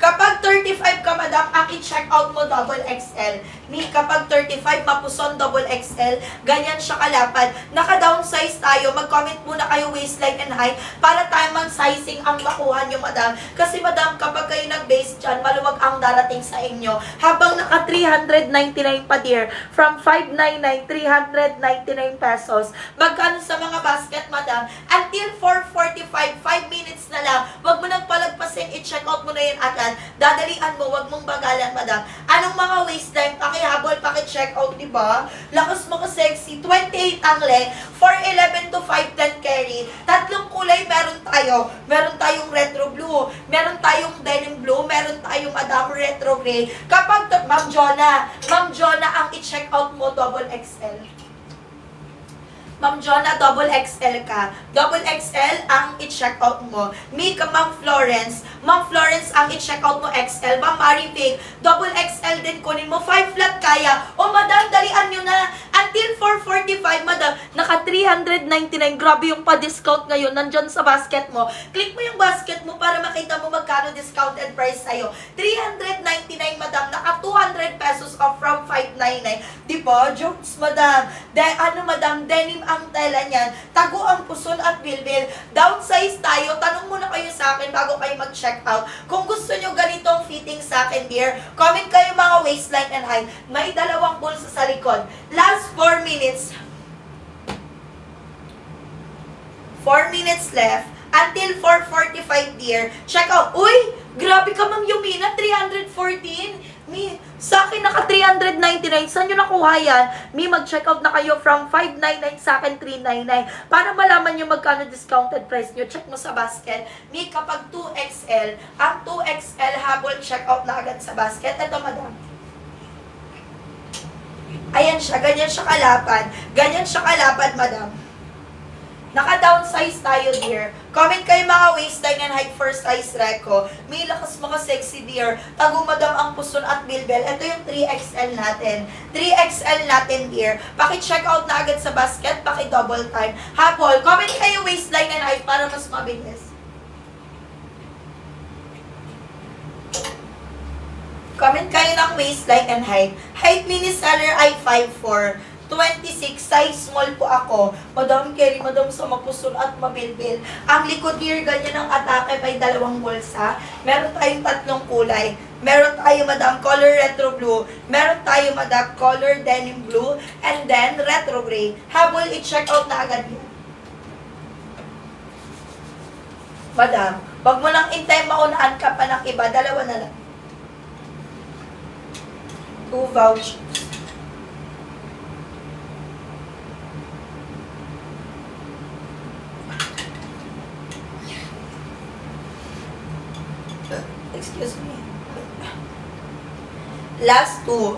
Kapag 35 ka, madam, ang i-check out mo, double XL. Kapag 35, mapuson, double XL. Ganyan siya kalapad. Naka-downsize tayo. Mag-comment muna kayo waistline and height para tayo man-sizing ang makuha nyo, madam. Kasi, madam, kapag kayo nag-base dyan, maluwag ang darating sa inyo. Habang naka 399 pa, dear. From 599, 399 pesos. Magkano sa mga basket, madam? Until 4:45, 5 minutes na lang. Huwag mo nang palagpasin, i-check out mo na yan agad. Dadalian mo, wag mong bagalan, madam. Anong mga waistline? Pakihabol, paki-check out, diba? Lakas mo ka sexy. 28 ang length, 411 to 510 carry. Tatlong kulay meron tayo. Meron tayong retro blue, meron tayong denim blue, meron tayong madam retro gray. Kapag, Ma'am Jonah, ang i-check out mo, double XL. Ma'am Jonah, double XL ka. Double XL ang i-check out mo. Ma'am Florence, ang i-check out mo XL. Ma'am Maripig, double XL din kunin mo. 5 flat kaya. O madam, dalian nyo na. Until 4:45, madam, naka 399. Grabe yung pa-discount ngayon. Nandyan sa basket mo. Click mo yung basket mo para makita mo magkano discounted price sa'yo. 399, madam. Naka 200 pesos off from 599. Diba? Jokes, madam. Madam, denim ang tela niyan. Tago ang puson at bilbil. Downsize tayo. Tanong muna kayo sa akin bago kayo mag-check out. Kung gusto nyo ganitong fitting sa akin, dear, comment kayo mga waistline and height. May dalawang bulsa sa likod. Last 4 minutes. 4 minutes left. Until 4:45, dear. Check out. Uy! Grabe ka, Ma'am Yumina. 314. Sa akin naka 399. Saan nyo nakuha yan? Mag-check out na kayo from 599 sa akin 399. Para malaman nyo magkano discounted price nyo, check mo sa basket. Kapag 2XL, ang 2XL habol check out na agad sa basket. Ito, madam. Ayan siya, ganyan siya kalapad. Ganyan siya kalapad, madam. Naka-downsize tayo, dear. Comment kayo mga waistline and height for size reco. May lakas mga sexy, dear. Tago madam ang puson at bilbel. Ito yung 3XL natin. 3XL natin, dear. Paki-check out na agad sa basket. Paki-double time. Habol, comment kayo waistline and height para mas mabilis. Comment kayo ng waistline and height. Height mini seller ay 5'4". 26, size small po ako. Madam carry, madam sa mapuson at mabilbil. Ang likod, dear, ganyan ang atake, may dalawang bulsa. Meron tayong tatlong kulay. Meron tayo, madam, color retro blue. Meron tayo, madam, color denim blue. And then, retro gray. Habol, i-check out na agad yun. Madam, wag mo nang intay maunahan ka pa ng iba. Dalawa na lang. 2 vouchers. Excuse me. Last 2.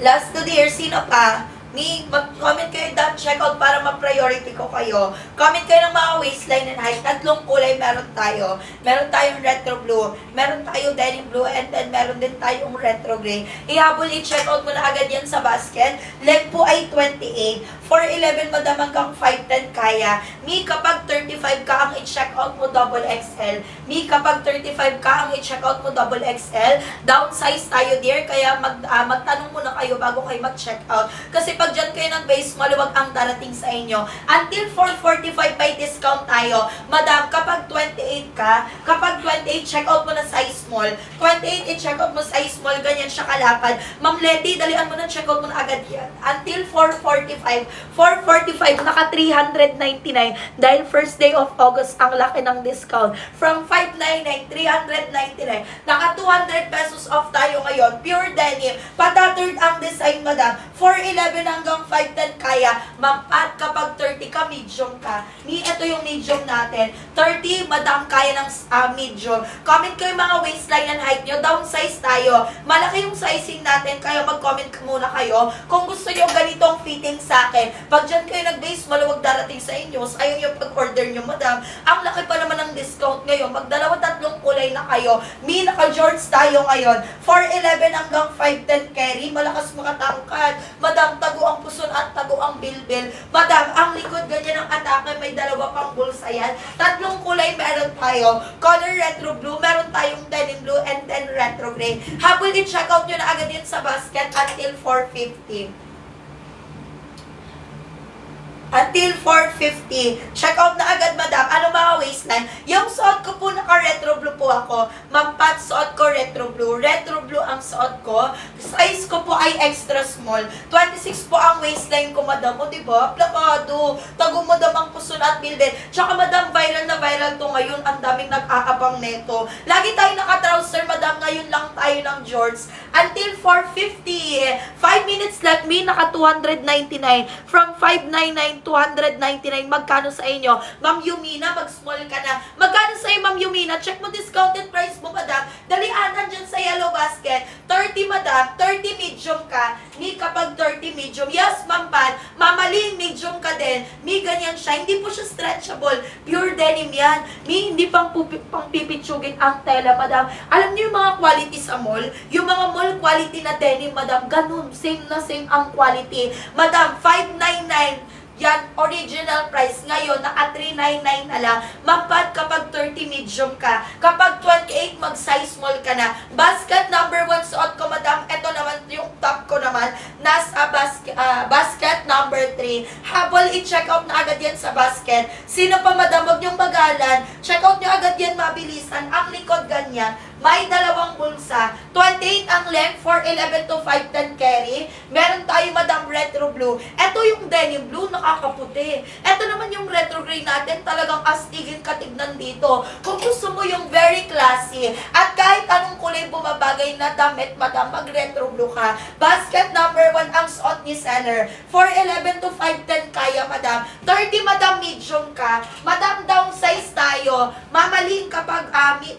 Last 2, dear. Sino pa? Mag-comment kayo dot check out para ma-priority ko kayo. Comment kayo ng mga waistline and height. Tatlong kulay meron tayo. Meron tayong retro blue, meron tayong denim blue, and then meron din tayong retro gray. Ihabol, i-check out mo na agad yan sa basket. Length po ay 28. 411, madam, hanggang 510 kaya. Kapag 35 ka, ang i-check out mo double XL. Kapag 35 ka, ang i-check out mo double XL. Downsize tayo, dear. Kaya magtanong muna kayo bago kayo mag-check out. Kasi pag dyan kayo nag-base, maluwag ang darating sa inyo. Until 4:45 by discount tayo. Madam, kapag 28 ka, kapag 28, check out mo na size small. 28, i-check out mo size small, ganyan siya kalapad. Ma'am Letty, dalian mo na, check out mo na agad yan. Until 4:45, naka 399 dahil first day of August, ang laki ng discount. From 599, 399, naka 200 pesos off tayo ngayon. Pure denim, patterned ang design, madam. 411 hanggang 510 kaya. Ma'am, at kapag 30 ka, medium ka. Ito yung medium natin. 30, madam, kaya ng medium. Comment ko yung mga waistline and height nyo. Downsize tayo. Malaki yung sizing natin, kaya mag-comment muna kayo kung gusto nyo ganitong fitting sa akin. Pag dyan kayo nag-base, maluwag darating sa inyo. Ayaw yung pag-order nyo, madam. Ang laki pa naman ng discount ngayon. Magdalawa tatlong kulay na kayo. Naka-George tayo ngayon. 411 hanggang 510 carry. Malakas makatangkad. Madam, tago ang puson at tago ang bilbil. Madam, ang likod ganyan ang atake. May dalawa pang bulsa yan. Tatlong kulay meron tayo. Color retro blue. Meron tayong denim blue and then retro gray. Habol i-check out nyo na agad yun sa basket until 4:50. Until 4:50. Check out na agad, madam. Ano mga waistline? Yung suot ko po, naka-retro blue po ako. Ma'am Pat, suot ko retro blue. Retro blue ang suot ko. Size ko po ay extra small. 26 po ang waistline ko, madam. O, diba? Plakado. Tago, madam, ang puso at bilbil. Tsaka, madam, viral na viral to ngayon. Ang daming nag-aabang neto. Lagi tayo naka-trouser, madam. Ngayon lang tayo ng shorts. Until 4:50. 5 minutes left. Me, naka 299. From 599 299, magkano sa inyo? Ma'am Yumina, mag-small ka na. Magkano sa iyo, Ma'am Yumina? Check mo discounted price mo, madam. Dalianan dyan sa yellow basket. 30, madam. 30 medium ka. Ni kapag 30 medium. Yes, Ma'am Pan. Mamaling medium ka din. Mi, ganyan siya. Hindi po siya stretchable. Pure denim yan. Mi, hindi pang pipitsugin ang tela, madam. Alam niyo yung mga quality sa mall? Yung mga mall quality na denim, madam. Ganun. Same na same ang quality. Madam, 599. Yan, original price. Ngayon, naka 399 na lang. Mapat kapag 30 medium ka. Kapag 28, mag-size small ka na. Basket number 1 suot ko, madam. Ito naman, yung top ko naman. Nasa basket number 3. Habol, i-check out na agad yan sa basket. Sino pa, madam? Huwag niyong bagalan. Check out niyo agad yan, mabilisan. Ang likod ganyan. May dalawang bulsa. 28 ang length, 411 to 510 carry. Meron tayo, madam, retro blue. Ito yung denim blue, nakakaputi. Ito naman yung retro gray natin, talagang astigin katignan dito. Kung gusto mo yung very classy, at kahit anong kulay bumabagay na damit, madam, mag-retro blue ka. Basket number 1 ang suot ni seller. 411 to 510 kaya, madam. 30, madam, medium ka. Madam, downsize tayo. Mamaling kapag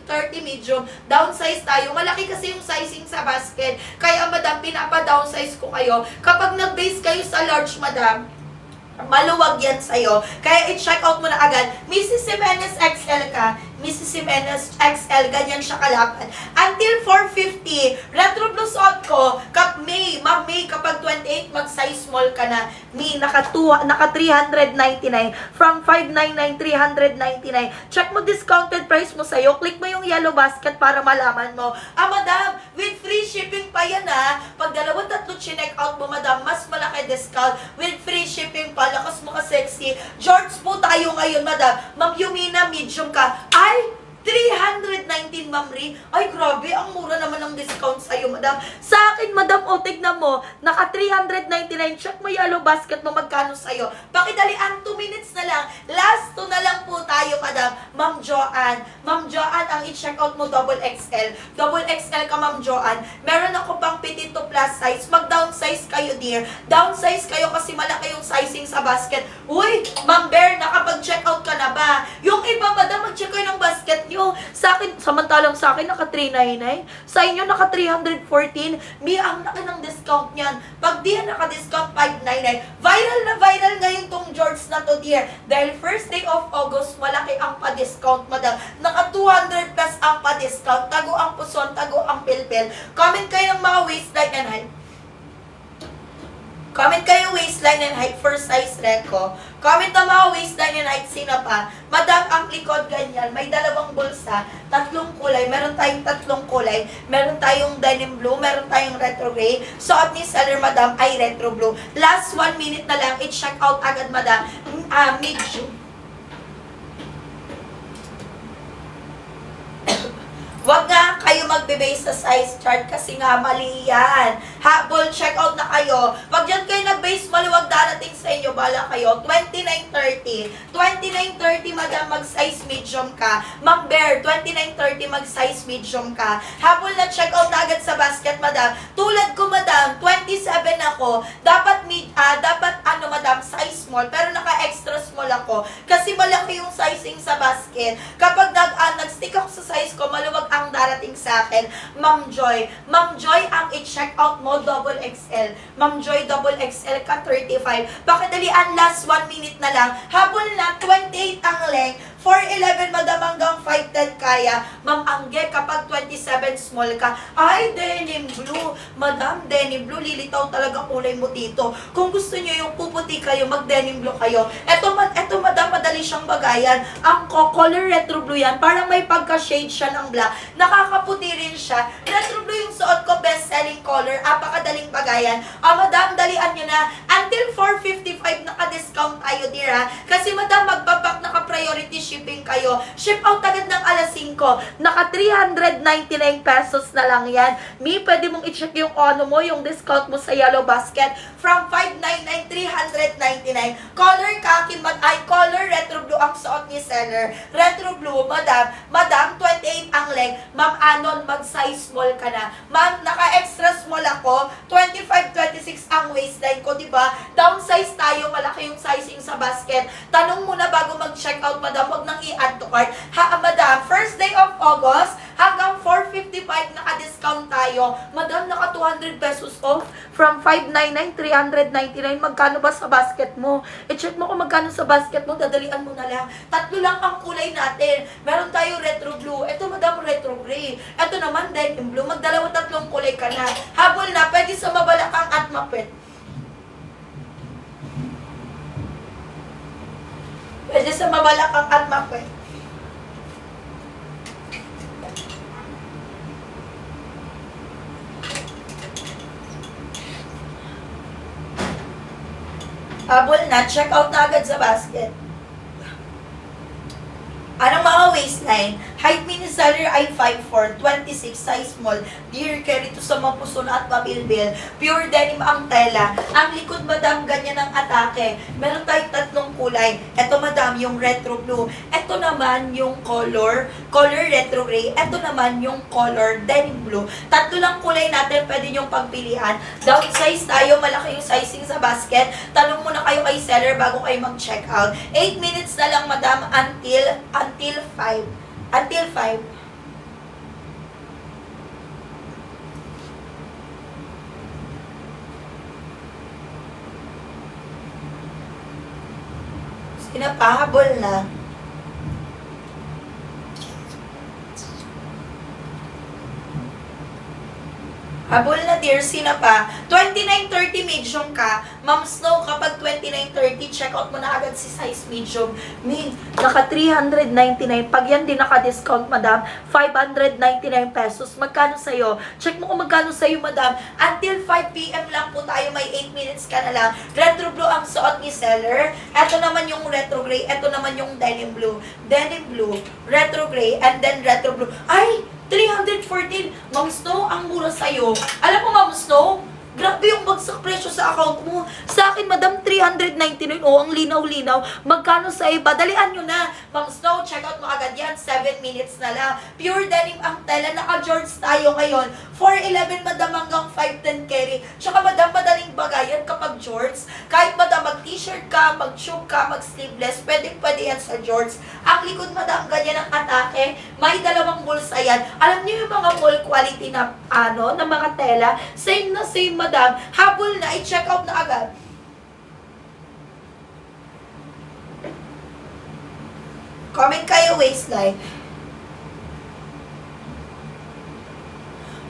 30 medium, downsize tayo. Malaki kasi yung sizing sa basket. Kaya, madam, pinapa-downsize ko kayo. Kapag nag-base kayo sa large, madam, maluwag yan sa'yo. Kaya i-check out mo na agad. Mrs. Jimenez XL ka. Mrs. Jimenez XL, ganyan siya kalapan. Until 4:50, retro blue suot ko. Ma'am May, kapag 28, mag-size small ka na. May, naka 399. From 599, 399. Check mo discounted price mo sa'yo. Click mo yung yellow basket para malaman mo. Madam, with free shipping pa yan, Pag 2-3 chinek out mo, madam, mas malaki discount. With free shipping pa, lakas mo ka sexy. Shorts po tayo ngayon, madam. Ma'am Yumina, medium ka. Ay, 319, Ma'am Ri. Ay, grabe, ang mura naman ng discount sa'yo, madam. Sa akin, madam, tignan mo, naka 399, check mo yellow basket mo, magkano sa'yo. Pakidalian, 2 minutes na lang. Last 2 na lang po tayo, madam. Ma'am Joanne. Ma'am Joanne, ang i-check out mo, double XL. Double XL ka, Ma'am Joanne. Meron ako pang petit to plus size. Mag-downsize kayo, dear. Downsize kayo kasi malaki yung sizing sa basket. Uy, Ma'am Bear, nakapag-check out ka na ba? Yung iba, madam, mag-check kayo ng basket nyo. Sa akin, samantalang sa akin, naka 399. Sa inyo, naka 314. Mi, ang laki ng discount niyan. Pag di yan naka-discount, 599. Viral na viral ngayon tong George na to, dear. Dahil first day of August, malaki ang pa-discount, madam. Naka 200 plus ang pa-discount. Tago ang puson, tago ang pilpil. Comment kayo ng mga waistline and height. Comment kayo waistline and height for size Reco. Comment na mga waistline and height sino pa. Madam, ang likod ganyan. May dalawang bulsa, tatlong kulay. Meron tayong tatlong kulay. Meron tayong denim blue, meron tayong retro gray. Suot ni seller, madam, ay retro blue. Last 1 minute na lang, i-check out agad, madam. Medium. Wag nga kayo magbe-base sa size chart kasi nga mali yan. Habol, check out na kayo. Pag dyan kayo nag-base, maluwag darating sa inyo. Bala kayo. 29.30. 29.30, madam, mag-size medium ka. Ma'am Bear, 29.30, mag-size medium ka. Habol na check out na agad sa basket, madam. Tulad ko, madam, 27 ako. Dapat, madam, size small. Pero naka-extra small ako. Kasi malaki yung sizing sa basket. Kapag nag-stick ako sa size ko, maluwag ang darating sa akin. Ma'am Joy. Ma'am Joy, ang i-check out mo, double XL. Ma'am Joy, double XL ka, 35. Pakidalian, last 1 minute na lang. Habol na, 28 ang length. 4'11", madam, hanggang 5'10" kaya. Ma'am Angge, kapag 27 small ka, ay, denim blue. Madam, denim blue, lilitaw talaga kulay mo dito. Kung gusto nyo yung puputi kayo, mag-denim blue kayo. Eto, madam, madali siyang bagayan. Ang color retro blue yan, parang may pagka-shade siya ng black. Nakakaputi rin siya. Retro blue yung suot ko, best-selling color. Apakadaling bagayan. Madam, dalian nyo na. Until 455, naka-discount tayo, dear, ha? Kasi, madam, magpapak, naka-priority shipping kayo. Ship out agad ng alas 5. Naka 399 pesos na lang yan. Pwede mong i-check yung ano mo, yung discount mo sa Yellow Basket. From 599, 399. Color khaki, color retro blue ang suot ni seller. Retro blue, madam, 28 ang length. Ma'am Anon, mag-size small ka na. Ma'am, naka-extra small ako. 25, 26 ang waistline ko, diba? Downsize tayo, malaki yung sizing sa basket. Tanong muna bago mag-check out, madam, huwag nang i-add to cart. Madam, first day of August, hanggang 455 naka-discount tayo. Madam, naka 200 pesos off. From 599, 399. Magkano ba sa basket mo? I-check mo kung magkano sa basket mo, dadalian mo na lang. Tatlo lang ang kulay natin. Meron tayo retro blue. Ito, madam, retro gray. Ito naman, denim blue. Magdalawa tatlong kulay ka na. Habol na, pwede sa mabalakang at mapit. Pwede sa mabalakang at mapit. Habol na, check out na agad sa basket. Anong mga waistline? Height mini seller ay 5'4", 26, size small. Dear, carry to sa mapuso na at mabilbil. Pure denim ang tela. Ang likod, madam, ganyan ang atake. Meron tayong tatlong kulay. Ito, madam, yung retro blue. Ito naman yung color retro gray. Ito naman yung color denim blue. Tatlo lang kulay natin, pwede nyong pagpilian. Downsize tayo, malaki yung sizing sa basket. Tanong muna kayo kay seller bago kayo mag-check out. 8 minutes na lang, madam, until 5. Until 5. Sinapahabol na. Habol na, dear, sina pa? 29.30 medium ka. Ma'am Snow, kapag 29.30, check out mo na agad si size medium. Naka 399. Pag yan din naka-discount, madam, 599 pesos. Magkano sa'yo? Check mo kung magkano sa'yo, madam. Until 5 p.m. lang po tayo, may 8 minutes ka na lang. Retro blue ang suot ni seller. Ito naman yung retro gray. Ito naman yung denim blue. Denim blue, retro gray, and then retro blue. Ay! 314. Ma'am Snow, ang mura sa'yo. Alam mo, Ma'am Snow, grabe yung bagsak presyo sa account mo. Sa akin, madam, 399. Ang linaw-linaw. Magkano sa iba? Dalian nyo na. Ma'am Snow, check out mo agad yan. 7 minutes na lang. Pure denim ang tela. Naka-jorts tayo ngayon. 411, madam, hanggang 510 carry. Tsaka, madam, madaling bagayan kapag jorts. Kahit, madam, mag-t-shirt ka, mag-tube ka, mag-sleeveless, pwede yan sa jorts. Ang likod, madam, ganyan ang atake. May dalawang bulsa yan. Alam niyo yung mga mall quality na, na mga tela? Same na same, madam. Habol na, i-check out na agad. Comment kayo waistline.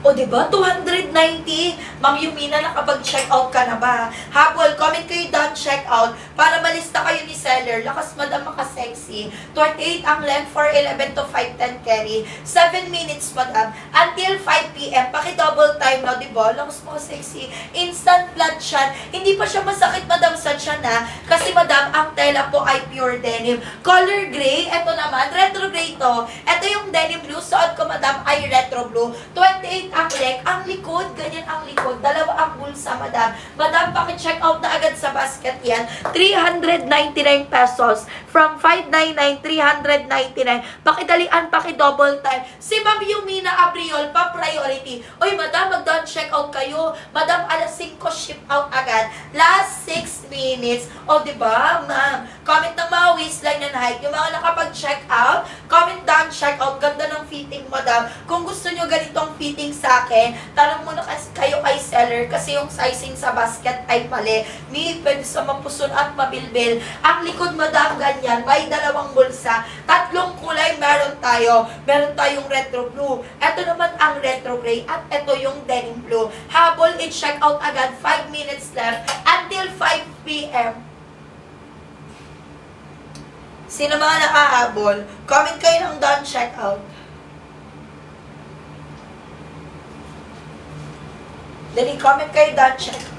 O diba, 290. Ma'am Yumina, nakapag-check out ka na ba? Habol, comment kayo done check out para malista kayo ni seller. Lakas madam, maka-sexy. 28 ang length, 411 to 510 carry. 7 minutes madam. Until 5 p.m. Paki-double time na, diba? Lakas maka-sexy. Instant flat siya. Hindi pa siya masakit madam sa tiyan na. Kasi madam, ang tela po ay pure denim. Color gray, eto naman, retro gray to. Eto yung denim blue, suot ko madam ay retro blue. 28 ang leg, ang likod, ganyan ang likod. Dalawa ang bulsa madam. Madam, paki-check out na agad sa basket yan. 399 pesos. From 599, 399. Pakidalian, paki-double time. Si Ma'am Yumina Abriol, pa-priority. Oy, madam, mag-down check out kayo. Madam, alas 5 ship out agad. Last 6 minutes. O, diba, ma'am? Comment ng mga waistline and height. Yung mga nakapag-check out, comment down, check out. Ganda ng fitting, madam. Kung gusto nyo ganitong fitting sa akin, tanong muna kayo kay seller kasi yung sizing sa basket ay mali. Ni pwede sa mapuson at mabilbil. Ang likod, madam, ganyan. May dalawang bulsa. 3 kulay meron tayo. Meron tayong retro blue. Ito naman ang retro gray at ito yung denim blue. Habol, i-check out agad. 5 minutes left until 5 p.m. Sino mga nakahabol? Comment kayo ng done check out. Dali, comment kayo done check out.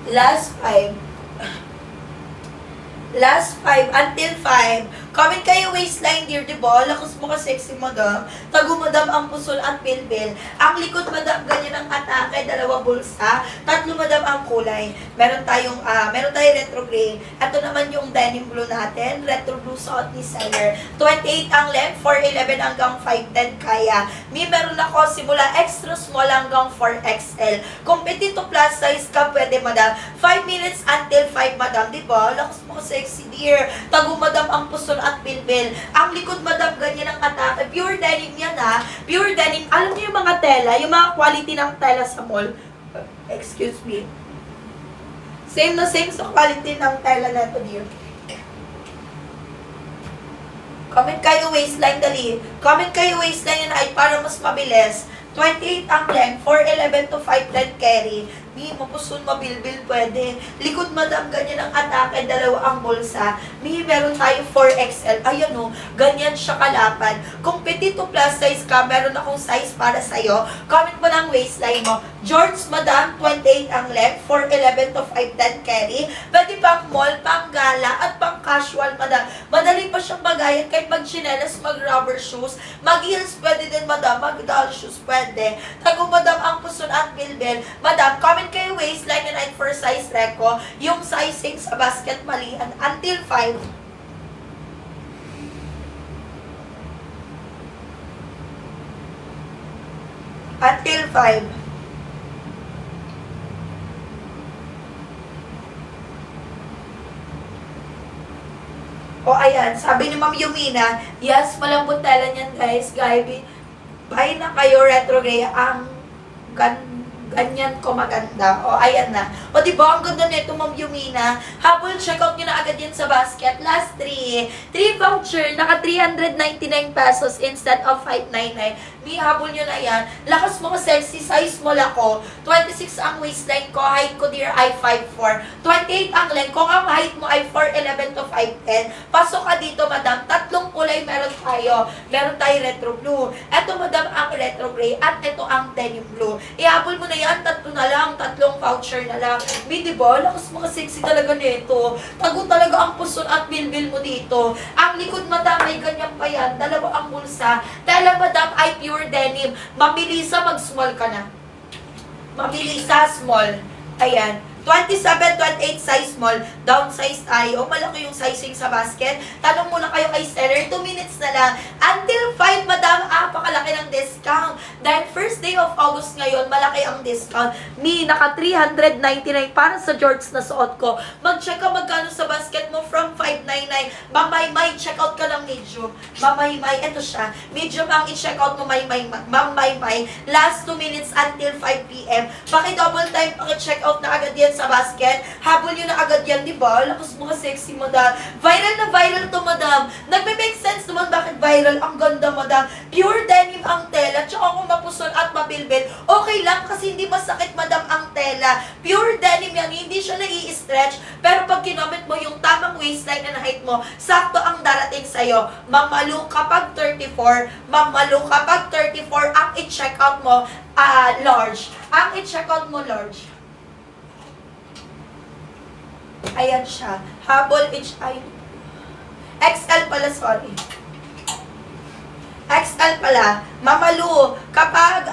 Last 5. Last 5 until 5. Comment kayo waistline dear, diba? Lakas mo ka sexy madam. Tago madam ang pusol at bilbil. Ang likod madam, ganyan ang atake, 2 bulsa. 3 madam ang kulay. Meron tayong retro gray. Ito naman yung denim blue natin. Retro blue suot ni seller. 28 ang length, 411 hanggang 510 kaya. Meron ako simula extra small hanggang 4XL. Kung petito plus size ka, pwede madam. 5 minutes until 5 madam, diba? Lakas mo ka sexy dear. Tago madam ang pusol at bilbil. Ang likod madam, ganyan ang atake. Pure denim yan ha. Pure denim. Alam niyo yung mga tela, yung mga quality ng tela sa mall. Excuse me. Same na same sa quality ng tela na ito dear. Comment kayo waistline dali. Comment kayo waistline yan ay para mas mabilis. 28 ang length, 411 to 510 carry. Mapusun, mabilbil, pwede. Likod madam, ganyan ang atake, 2 ang bulsa. Meron tayo 4XL. Ayan o, ganyan siya kalapad. Kung petito plus size ka, meron akong size para sa'yo. Comment mo ng waistline mo. George madam, 28 ang length, 411 to 510 carry. Pwede pang mall, pang gala, at pang casual madam. Madali pa siyang bagayan kahit mag-chinelas, mag-rubber shoes. Mag-heels, pwede din madam. Mag-doll shoes, pwede. Tago madam ang puson at bilbil. Madam, comment kayo waistline and height for size reco. Yung sizing sa basket malihan until 5. Until 5. O ayan, sabi ni Ma'am Yumina, yes, malambot tela niyan guys. Buy na kayo retro gray. Ang ganyan ko maganda. O, ayan na. O, diba? Ang ganda nito, Ma'am Yumina. Habol, check out nyo na agad yan sa basket. Last 3. 3 voucher. Naka 399 pesos instead of 599. Habol nyo na yan. Lakas mo ka sexy. Size small ako. 26 ang waistline ko. Height ko dear ay 5'4". 28 ang length. Kung ang height mo ay 4'11 to 5'10". Pasok ka dito, madam. 3 kulay meron tayo. Meron tayo retro blue. Ito, madam, ang retro gray. At ito ang denim blue. Ihabol mo na yan, 3 na lang, 3 voucher na lang. Diba? Lakas mo ka-sexy talaga nito. Tago talaga ang puson at bilbil mo dito. Ang likod, madam, may ganyan pa yan. 2 ang bulsa. Tela, madam, ay pure denim. Mabilisa, mag-small ka na. Mabilisa, small. Ayan. 27, 28 size small, downsize tayo. Malaki yung sizing sa basket. Tanong muna kayo kay seller, 2 minutes na lang. Until 5, madam, pakalaki ng discount. Dahil first day of August ngayon, malaki ang discount. Naka 399 para sa George na suot ko. Mag-check ka magkano sa basket mo from 599. Mamay-may, check out ka ng medium. Mamay-may, eto siya. Medium ang i-check out mo, mamay-may. Last 2 minutes until 5 p.m. Paki-double time, paki-check out na agad yan sa basket. Habol nyo na agad yan, di ba? Lakas mga sexy, madam. Viral na viral to, madam. Nagme-make sense naman bakit viral. Ang ganda, madam. Pure denim ang tela. Tsaka kung mapuson at mabilbil, okay lang kasi hindi masakit, madam, ang tela. Pure denim yan. Hindi siya nai-stretch. Pero pag kinomit mo yung tamang waistline and height mo, sakto ang darating sa'yo. Mamalu kapag 34, mamalu kapag 34, ang i-check out mo, large. Ang i-check out mo, large. Ayan siya. Habol, XL pala, sorry. XL pala. Mamalu, kapag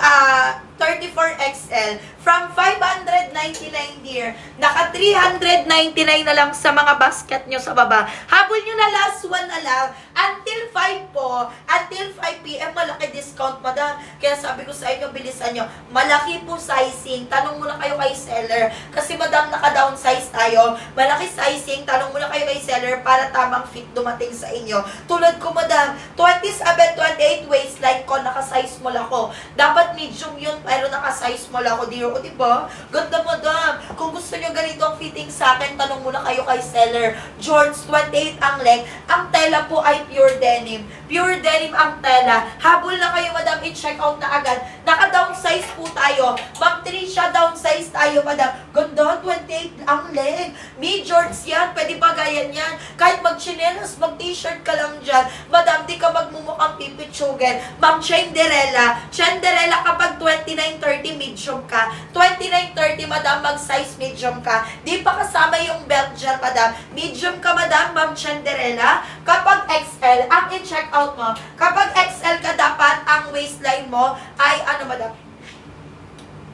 34XL, from 599 dear, naka 399 na lang sa mga basket nyo sa baba. Habol nyo na last one na lang, until 5 po, until 5 p.m. malaki discount, madam. Kaya sabi ko sa inyo, bilisan nyo. Malaki po sizing, tanong muna kayo kay seller. Kasi madam, naka-downsize tayo. Malaki sizing, tanong muna kayo kay seller para tamang fit dumating sa inyo. Tulad ko, madam, 27, 28 waistline ko, naka-size mo lang ako. Dapat medium yun, pero naka-size mo lang ako, dear. O, diba? Ganda, madam. Kung gusto nyo ganito ang fitting sa akin, tanong muna kayo kay seller. Jorts, 28 ang length. Ang tela po ay pure denim. Pure denim ang tela. Habol na kayo, madam, i-check out na agad. Naka-downsize po tayo. Ma'am Tricia, downsize tayo, madam. Ganda, 28 ang length. Mid-jorts yan. Pwede pagayan yan. Kahit mag-chinelas, mag-t-shirt ka lang dyan. Madam, di ka magmumukhang pipitsugan. Ma'am Cinderella. Cinderella kapag 29-30, medium ka. 29-30, madam, mag-size medium ka. Di pa kasama yung belt dyan, madam. Medium ka, madam, ma'am Cinderella. Kapag XL, ang i-check out mo. Kapag XL ka, dapat ang waistline mo ay, madam?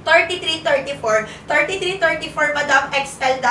33-34. 33-34, madam, XL,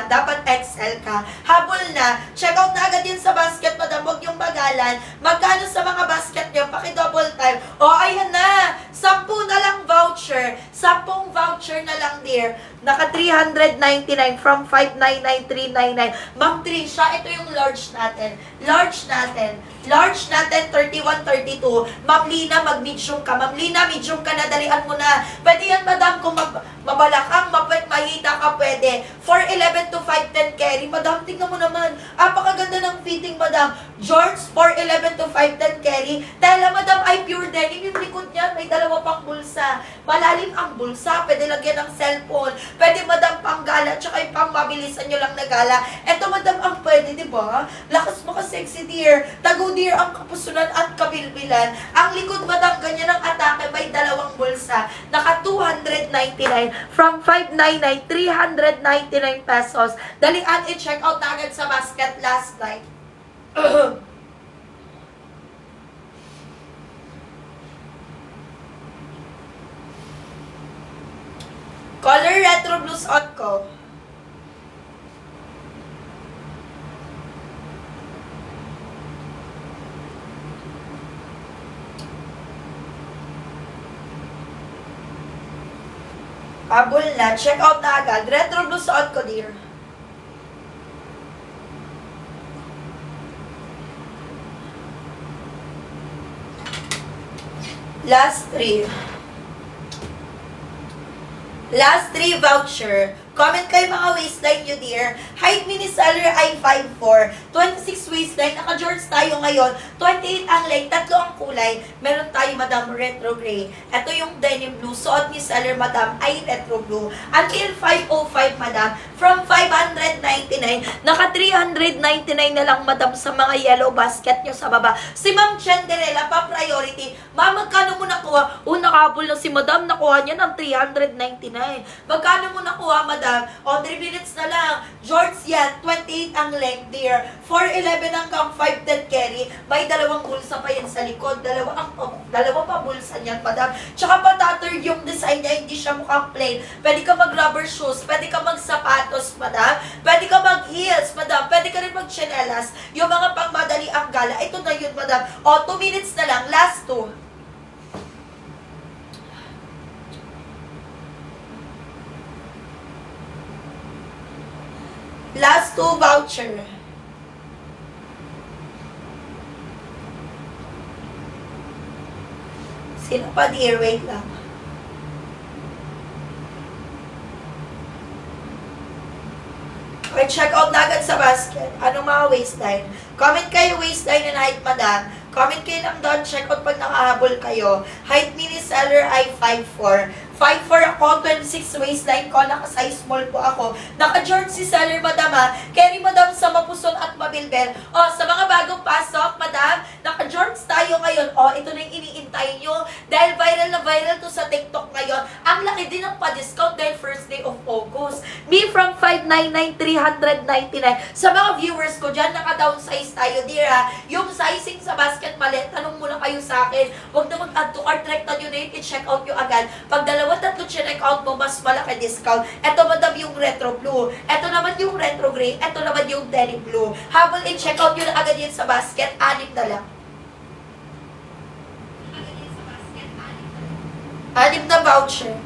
dapat XL ka. Habol na. Check out na agad yun sa basket, madam. Huwag yung bagalan. Magkano sa mga basket nyo? Paki-double time. O, ayan na. 10 na lang voucher. 10 voucher na lang, dear. Naka 399 from 599,399. Ma'am Tricia, ito yung large natin. Large natin. Large natin, 31-32. Ma'am Lina, mag-medium ka. Ma'am Lina, medium ka na. Dalian mo na. Pwede yan, madam, kung mabalakang, mapwet, mahita ka, pwede. 411 to 510 carry. Madam, tingnan mo naman. Apakaganda ng fitting, madam. George, 411 to 510 carry. Tela, madam, ay pure denim. Yung likod niyan, may dalawa pang bulsa. Malalim ang bulsa. Pwede lagyan ng cellphone. Pwede, madam, pang gala. Tsaka yung pang mabilisan nyo lang na gala. Eto, madam, ang pwede, di ba? Lakas mo ka sexy, dear. Tago, dear, ang kapusunan at kabilbilan. Ang likod, madam, ganyan ang atake. May dalawang bulsa. Naka 299 from 599, 399 pesos. Dalian, i-check out na agad sa basket last night. Color retro blue suot ko. Habol na. Check out na agad. Retro blue suot ko, dear. Last 3. Last 3 voucher. Comment kayo mga waistline nyo, dear. Height mini seller ay 5'4". 26 waistline. Naka-George tayo ngayon. 28 ang length. 3 ang kulay. Meron tayo, madam, retro gray. Ito yung denim blue. Suot ni seller, madam, ay retro blue. Until 505, madam. From 599, naka 399 na lang, madam, sa mga yellow basket nyo sa baba. Si Ma'am Cinderella, pa-priority. Ma'am, magkano mo nakuha? Nakabol na si madam. Nakuha niya ng 399. Magkano mo nakuha, madam? O, 3 minutes na lang. George yan, 28 ang length, dear. 411 hanggang 510 carry. May dalawang bulsa pa yan sa likod. Dalawa pa bulsa niyan, madam. Tsaka pa-tattered yung design niya, hindi siya mukhang plain. Pwede ka mag-rubber shoes, pwede ka mag-sapatos, madam. Pwede ka mag-heels, madam. Pwede ka rin mag-chinelas. Yung mga pangmadali ang gala. Ito na yun, madam. O, 2 minutes na lang. Last 2. Last 2 voucher. Sino pa, dear? Wait lang. check out na agad sa basket. Anong mga waistline? Comment kayo waistline and height, madam. Comment kayo lang doon, check out pag nakahabol kayo. Height mini seller ay 5'4". 5'4 ako, 26 waistline ko, naka-size small po ako. Naka-Jorts si seller, madam ha. Carry madam sa mapusol at mabilbel. O, sa mga bagong pasok, madam, naka-Jorts tayo ngayon. O, ito na yung iniintay nyo. Dahil viral na viral to sa TikTok ngayon. Ang laki din ng pa-discount dahil first day of August. Me from 599, 399. Sa mga viewers ko dyan, naka-downsize tayo, dear ha. Yung sizing sa basket mali, tanong muna kayo sa akin. Huwag na mag-add to cart, rekta nyo na yun, i-check out nyo agad. Pag tatlo check out mo, mas malaki discount. Ito madam yung retro blue. Ito naman yung retro gray. Ito naman yung denim blue. Habol i-check out yun agad yun sa basket, 6 na lang. 6 na voucher.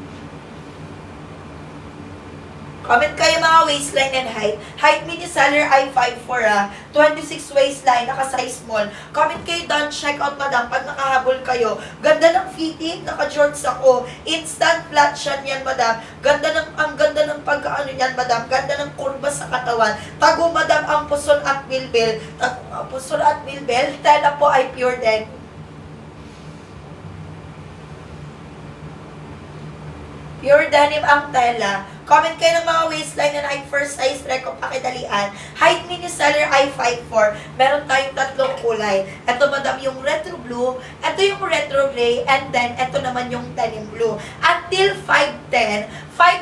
Comment kayo mga waistline and height. Height mini seller ay 5'4 ah. 26 waistline, naka-size small. Comment kayo doon, check out madam pag nakahabol kayo. Ganda ng fitting, naka-jorts ako. Instant flat siya yan madam. Ang ganda ng pagkaano yan madam. Ganda ng kurba sa katawan. Tago madam ang pusol at bilbil. Pusol at bilbil. Tela po ay pure denim. Pure denim ang tela. Comment kayo ng mga waistline na ay first size reco pakidalian. Height mini seller ay 5'4". Meron tayong 3 kulay. Ito madam yung retro blue, ito yung retro gray, and then ito naman yung denim blue. Until 5:10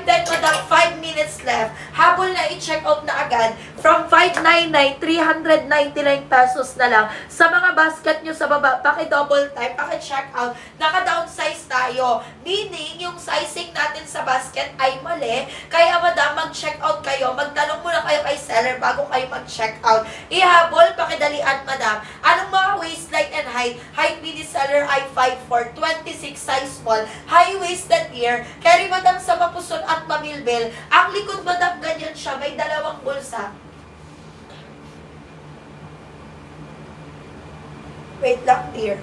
madam, 5 minutes left. Habol na i-check out na agad. From 599, 399 pesos na lang. Sa mga basket nyo sa baba, paki-double time, paki-check out. Naka-downsize tayo. Meaning, yung sizing natin sa basket ay mali. Kaya madam, mag-check out kayo. Magtanong muna kayo kay seller bago kayo mag-check out. Ihabol, pakidalian madam. Anong mga waistline and height? Height mini seller ay 5'4", 26 size small. High-waisted here. Carry madam sa mapusol at mamilbil. Ang likod madam, ganyan siya. May 2 bulsa. Wait lang, dear.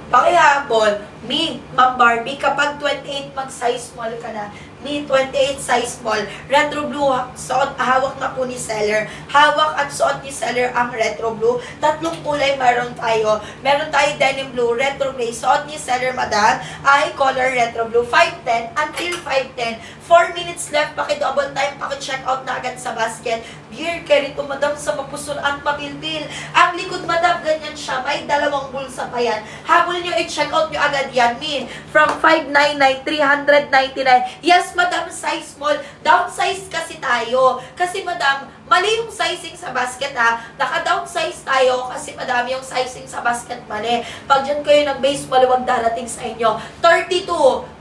Pakihabol, me, Ma'am Barbie, kapag 28 mag-size small ka na, me, 28 size small, retro blue, suot, hawak na po ni seller. Hawak at suot ni seller ang retro blue. 3 kulay meron tayo. Meron tayo denim blue, retro gray, suot ni seller, madam, ay color retro blue. 5:10 until 5:10. 4 minutes left, paki-double time, paki-check out na agad sa basket. Dear, carry to madam sa mapusol at mabilbil. Ang likod madam, ganyan siya. May 2 bulsa pa yan. Habol nyo, i-check out nyo agad yan. Min, from 599, 399. Yes, madam, size small. Downsize kasi tayo. Kasi madam, mali yung sizing sa basket ha. Naka-downsize tayo kasi madami yung sizing sa basket mali. Pag dyan kayo nag-base, maluwag darating sa inyo. 32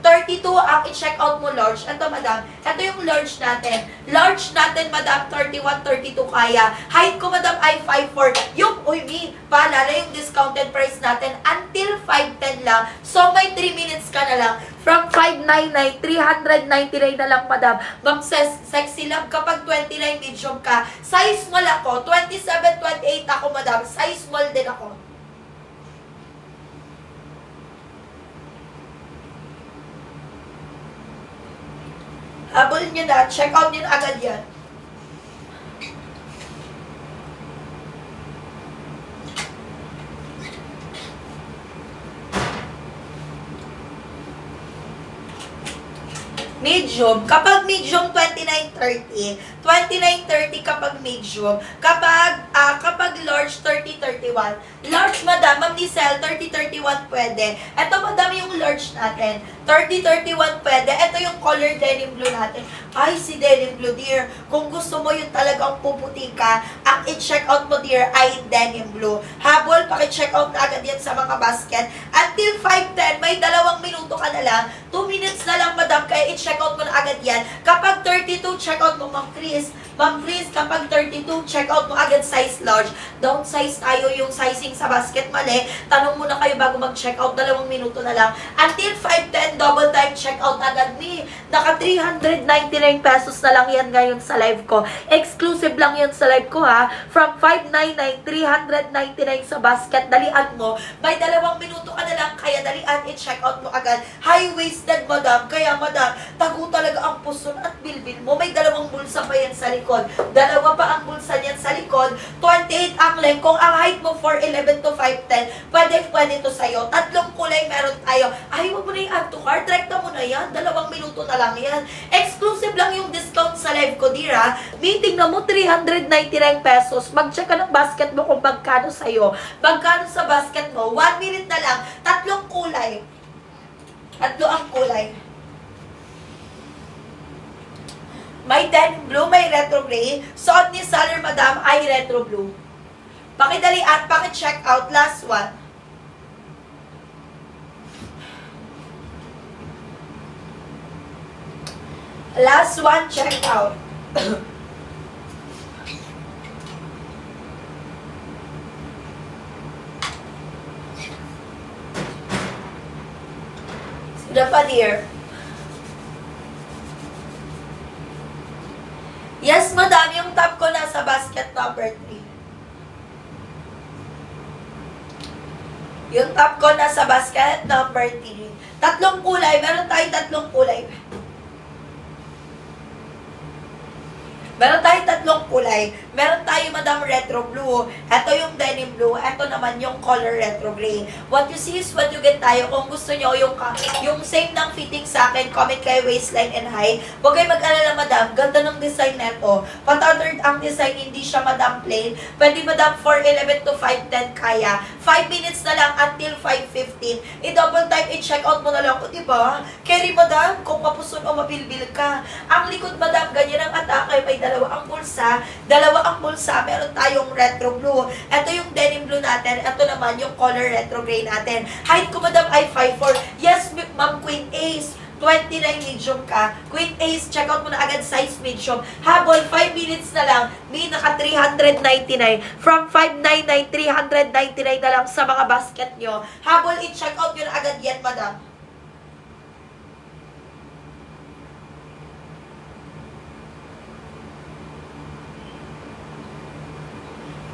ang i-check out mo large. Ito madam, ito yung large natin. Large natin madam, 31, 32 kaya. Height ko madam ay 5'4". Yung, paalala yung discounted price natin until 5:10 lang. So may 3 minutes ka na lang. From 599, 399 na lang madam. Ma'am sexy love kapag 29 medium ka. Size small ako, 27, 28 ako madam. Size small din ako. Habol nyo na, check out nyo na agad yan. Medium, kapag medium 29-30, 29-30 kapag medium, kapag large 30-31. Large madam, Ma'am Lizelle, 30-31 pwede. Ito madam yung large natin, 30-31 pwede. Ito yung color denim blue natin. Ay, si denim blue dear, kung gusto mo yung talagang puputi ka, ang i-check out mo dear ay denim blue. Habol, paki-check out na agad yan sa mga basket. Until 5:10, may 2 minuto ka na lang, 2 minutes na lang madam, kaya i-check out mo na agad yan. Kapag 32, check out mo Ma'am Chris. Ma'am Chris, kapag 32, check out mo agad size large. Downsize tayo yung sizing sa basket mali. Tanong muna kayo bago mag-check out, 2 minuto na lang. Until 5:10, double time check out agad ni. Naka 399 pesos na lang yan ngayon sa live ko. Exclusive lang yan sa live ko ha. From 599, 399 sa basket. Dalian mo. May 2 minuto ka na lang, kaya dalian, i-check out mo agad. High-waisted, madam. Kaya, madam, tago talaga ang puson at bilbil mo. May 2 bulsa pa yan sa likod. 2 pa ang bulsa niyan sa likod. 28 ang length. Kung ang height mo 4'11 to 5'10, pwede to sa'yo. 3 kulay meron tayo. Ay, wag mo na yung add to cart. Rekta mo na yan. 2 minuto na lang yan. Exclusive lang yung discount sa live ko, dira. Meeting na mo, 399 pesos. Mag-check ka ng basket mo kung magkano sa'yo. Magkano sa basket mo. 1 minute na lang. 3 kulay. 3 ang kulay. May denim blue, may retro gray. Suot ni seller, madam, ay retro blue. Pakidali at paki-check out. Last one. Last one, check out. Sila pa, dear. Yes, madam, yung top ko nasa basket number 3. Yung top ko nasa basket number 3. 3 kulay. Meron tayong 3 kulay. Meron tayong 3 kulay. Meron tayo, madam, retro blue. Ito yung denim blue. Ito naman yung color retro gray. What you see is what you get tayo. Kung gusto nyo yung same ng fitting sa akin, comment kayo waistline and height. Huwag kayo mag-alala, madam. Ganda ng design neto. Patterned ang design, hindi siya, madam, plain. Pwede, madam, 4'11 to 5'10 kaya. 5 minutes na lang until 5:15. I-double time, i-check out mo na lang. O, diba? Carry, madam, kung mapuson o mabilbil ka. Ang likod, madam, ganyan ang atake. May 2 ang bulsa. 2 ang bulsa. Meron tayong retro blue. Ito yung denim blue natin. Ito naman yung color retro gray natin. Height ko, madam, ay 5'4". Yes, ma'am, Queen Ace. 29 medium ka. Queen Ace, check out mo na agad size medium. Habol, 5 minutes na lang. May naka 399. From 599, 399 na lang sa mga basket nyo. Habol, i-check out nyo na agad yan, madam.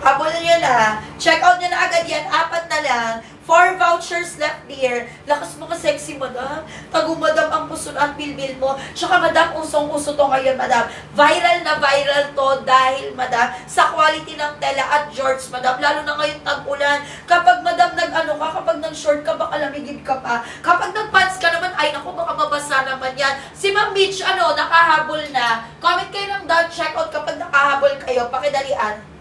Habol nyo na. Check out nyo na agad yan. 4 na lang. 4 vouchers left, dear. Lakas mo ka sexy, madam. Tago, madam, ang puson at bilbil mo. Tsaka, madam, usong-uso to ngayon, madam. Viral na viral to dahil, madam, sa quality ng tela at shorts, madam. Lalo na ngayon tag-ulan. Kapag, madam, kapag nag-short ka, baka lamigid ka pa. Kapag nag-pants ka naman, ay, naku, baka mabasa naman yan. Si Ma'am Mitch, nakahabol na. Comment kayo ng down, check out kapag nakahabol kayo. Pakidalian.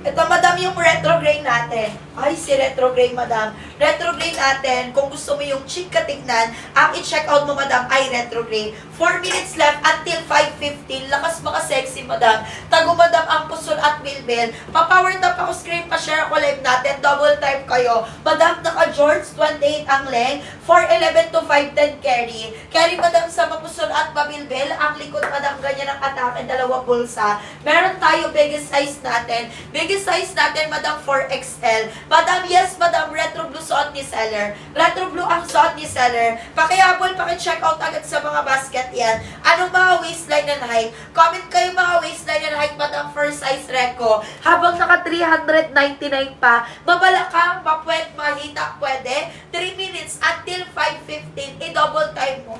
Ito, madam, yung retro gray natin. Ay, si retro gray, madam. Retro gray natin, kung gusto mo yung chic katignan, ang i-check out mo, madam, ay retro gray. 4 minutes left until 5:15. Lakas maka sexy, madam. Tago, madam, ang puson at bilbil. Pa-power tap ako, screen, pa-share ako live natin. Double time kayo. Madam, naka-George, 28 ang length. 4'11 to 5'10 carry. Carry, madam, sa mapuson at mabilbil. Ang likod, madam, ganyan ang atake. 2 bulsa. Meron tayo biggest size natin. Biggest size natin, madam, 4XL. Madam, yes, madam, retro blue suot ni seller. Retro blue ang suot ni seller. Pakihabol, paki-check out agad sa mga basket yan. Anong mga waistline and height? Comment kayo mga waistline and height, madam, first size reco. Habang naka 399 pa, mabalakang, mapwet, mahita, pwede. 3 minutes until 5:15. I-double time mo.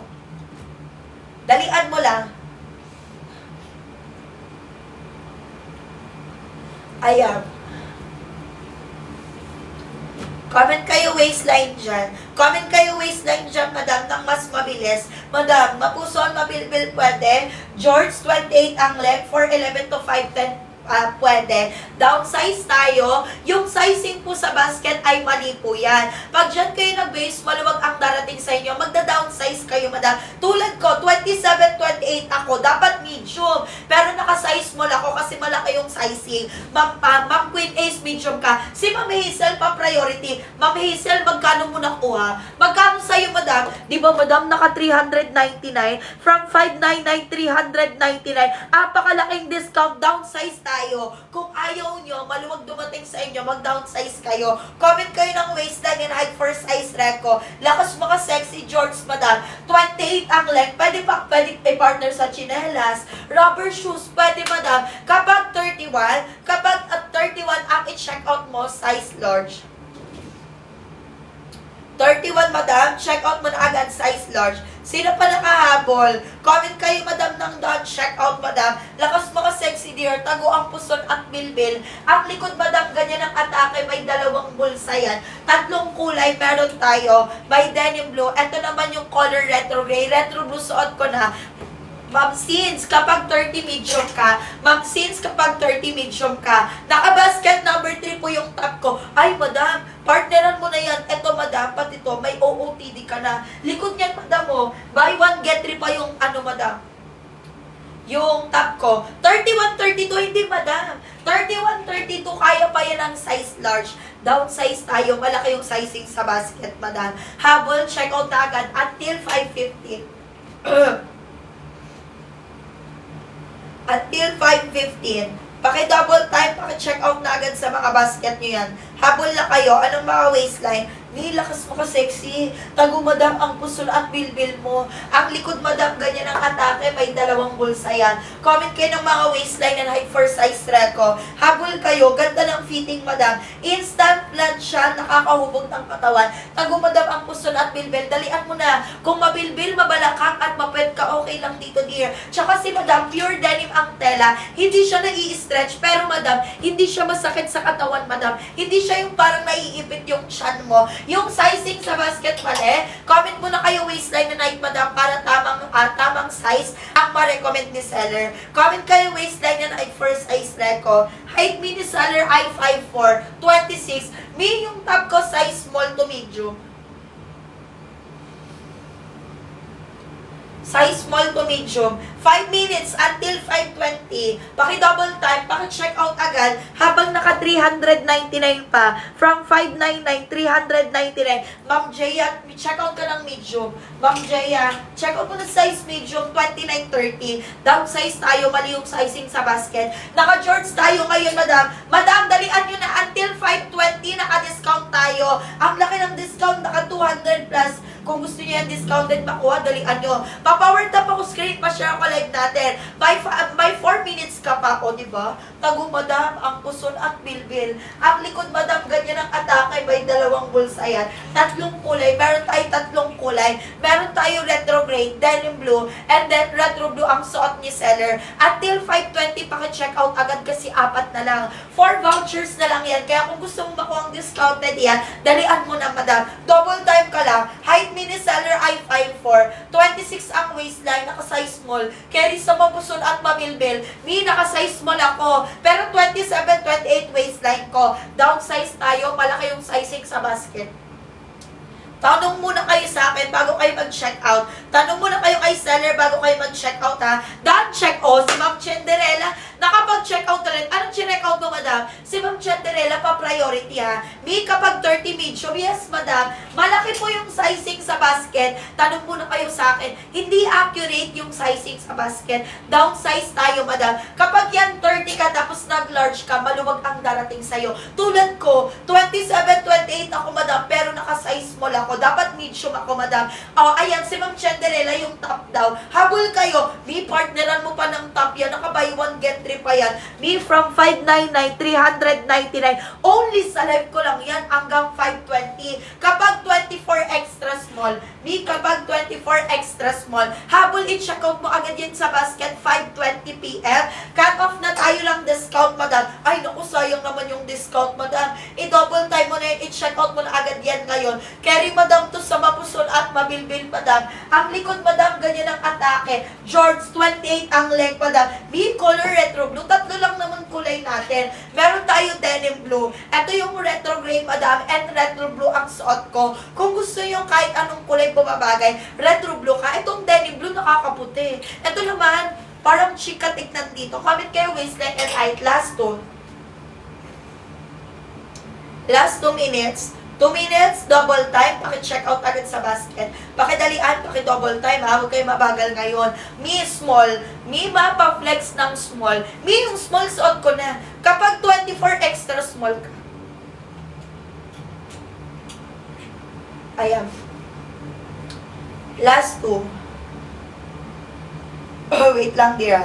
Dalian mo lang. Ayan. Comment kayo waistline dyan. Comment kayo waistline dyan, madam, nang mas mabilis. Madam, mapuson, mabilbil pwede. George, 28 ang length, 4'11 to 5'10 pwede. Downsize tayo. Yung sizing po sa basket ay mali po yan. Pag dyan kayo nag-base, maluwag ang darating sa inyo, magda-downsize kayo, madam. Tulad ko, 27, 28 ako, dapat medium. Pero naka-size small ako kasi malaki yung sizing. Ma'am Queen Ace, medium ka. Si Ma'am Hazel pa priority. Ma'am Hazel, magkano mo nakuha? Magkano sa'yo, madam? Di ba, madam, naka 399? From 599, 399. Apakalaking discount. Downsize tayo. Kung ayaw nyo, maluwag dumating sa inyo, mag-downsize kayo. Comment kayo ng waistline and height for size reco. Lakas mga sexy George, madam. 28 ang length. Pwede i-partner sa chinelas. Rubber shoes, pwede, madam. Kapag 31 ang i-check out mo, size large. 31, madam, check out mo na agad, size large. Sino pa nakahabol? Comment kayo, madam, ng done, check out, madam. Lakas mga sexy dear, tago ang puson at bilbil. Ang likod, madam, ganyan ang atake, may dalawang bulsa yan. Tatlong kulay, meron tayo. May denim blue. Ito naman yung color retro gray. Retro blue, suot ko na. Ma'am Sins, kapag 30 medium ka, Ma'am Sins, kapag 30 medium ka, naka-basket number 3 po yung top ko. Ay, madam, partneran mo na yan. Eto, madam, pati ito, may OOTD ka na. Likod niyan, madam, oh. Buy one, get 3 pa yung, madam, yung top ko. 31, 32, hindi, madam. 31, 32, kaya pa yan ang size large. Downsize tayo, malaki yung sizing sa basket, madam. Habol, check out na agad, until 5:50. Until 5:15. Paki-double time, paki-check out na agad sa mga basket nyo yan. Habol na kayo. Anong mga waistline? Lakas mo ka sexy. Tago, madam, ang pusul at bilbil mo. Ang likod, madam, ganyan ang atake. May dalawang bulsa yan. Comment kayo ng mga waistline and height for size reco. Habol kayo. Ganda ng fitting, madam. Instant plan siya. Nakakahubog ng katawan. Tago, madam, ang pusul at bilbil. Dalian mo na. Kung mabilbil, mabalakang at mapwet ka, okay lang dito, dear. Tsaka si madam, pure denim ang tela. Hindi siya nai-stretch. Pero, madam, hindi siya masakit sa katawan, madam. Hindi siya yung parang naiipit yung chan mo. Yung sizing sa basket mali, comment mo na kayo waistline na height, madam, para tamang size ang ma-recommend ni seller. Comment kayo waistline na height for size reco. Height mini seller ay 5'4", 26. Me, yung top ko size small to medium. Size small to medium. 5 minutes until 5:20. Paki-double time, paki-check out agad habang naka 399 pa. From 599, 399. Ma'am Jaya, check out ka ng medium. Ma'am Jaya, check out mo na size medium, 29-30. Downsize tayo, mali yung sizing sa basket. Naka-George tayo ngayon, madam. Madam, dalian nyo na until 5:20, naka-discount tayo. Ang laki ng discount, naka 200 plus. Kung gusto niyo yan discounted makuha, dalian nyo. Pa-power tap ako screen, pa-share ako live natin. By 4 minutes ka pa ako, di ba? Tago, madam, ang puson at bilbil. Ang likod, madam, ganyan ang atake. May dalawang bulsa yan. Tatlong kulay. Meron tayo tatlong kulay. Meron tayo retro gray, denim blue, and then retro blue ang suot ni seller. Until 5:20, paki-check out agad kasi 4 na lang. 4 vouchers na lang yan. Kaya kung gusto mo makuha ang discounted yan, dalian mo na, madam. Double time ka lang. Height mini seller ay 5'4". 26 ang waistline, naka-size small. Carry sa mabuson at mabilbil. Me, naka-size small ako. Pero 27, 28 waistline ko. Downsize tayo, malaki yung sizing sa basket. Tanong muna kayo sa akin bago kayo mag-check out. Tanong muna kayo kay seller bago kayo mag-check out, ha. Done check out. Si Ma'am Chenderella, nakapag-check out na rin. Anong check out mo, madam? Si Ma'am Chenderella pa priority, ha. Me, kapag 30 medium, yes, madam. Malaki po yung sizing sa basket. Tanong muna kayo sa akin. Hindi accurate yung sizing sa basket. Downsize tayo, madam. Kapag yan 30 ka tapos nag-large ka, maluwag ang darating sa'yo. Tulad ko, 27, 28 ako, madam, pero naka-size small ako. Dapat medium ako, madam. Ayan, si Ma'am Chenderella yung top daw. Habol kayo. Me, partneran mo pa ng top yan. Naka-buy one, get 3 pa yan. Me, from 599, 399. Only sa live ko lang yan hanggang 520. Kapag 24 extra small, me, kapag 24 extra small, habol i-check out mo agad yan sa basket, 5:20 p.m. Cut off na tayo lang discount, madam. Ay, naku, sayang naman yung discount, madam. I-double time mo na yun, i-check out mo na agad yan ngayon. ngayon. Carry, madam, to sa mapusol at mabilbil, madam. Ang likod, madam, ganyan ang atake. George, 28 ang leg, madam. B, color retro blue. Tatlo lang naman kulay natin. Meron tayo denim blue. Ito yung retro gray, madam, and retro blue ang suot ko. Kung gusto yung kahit anong kulay bumabagay, retro blue ka. Itong denim blue, nakakaputi. Ito naman, parang chika tignan dito. Comment kayo waistline and height. Last 2 minutes. 2 minutes, double time. Paki-check out agad sa basket. Pakidalian, paki-double time ha. Huwag kayo mabagal ngayon. Mi small. Mi mapa-flex ng small. Mi yung small suot ko na. Kapag 24 extra small ka. Ayan. Last 2. Oh, wait lang, dear.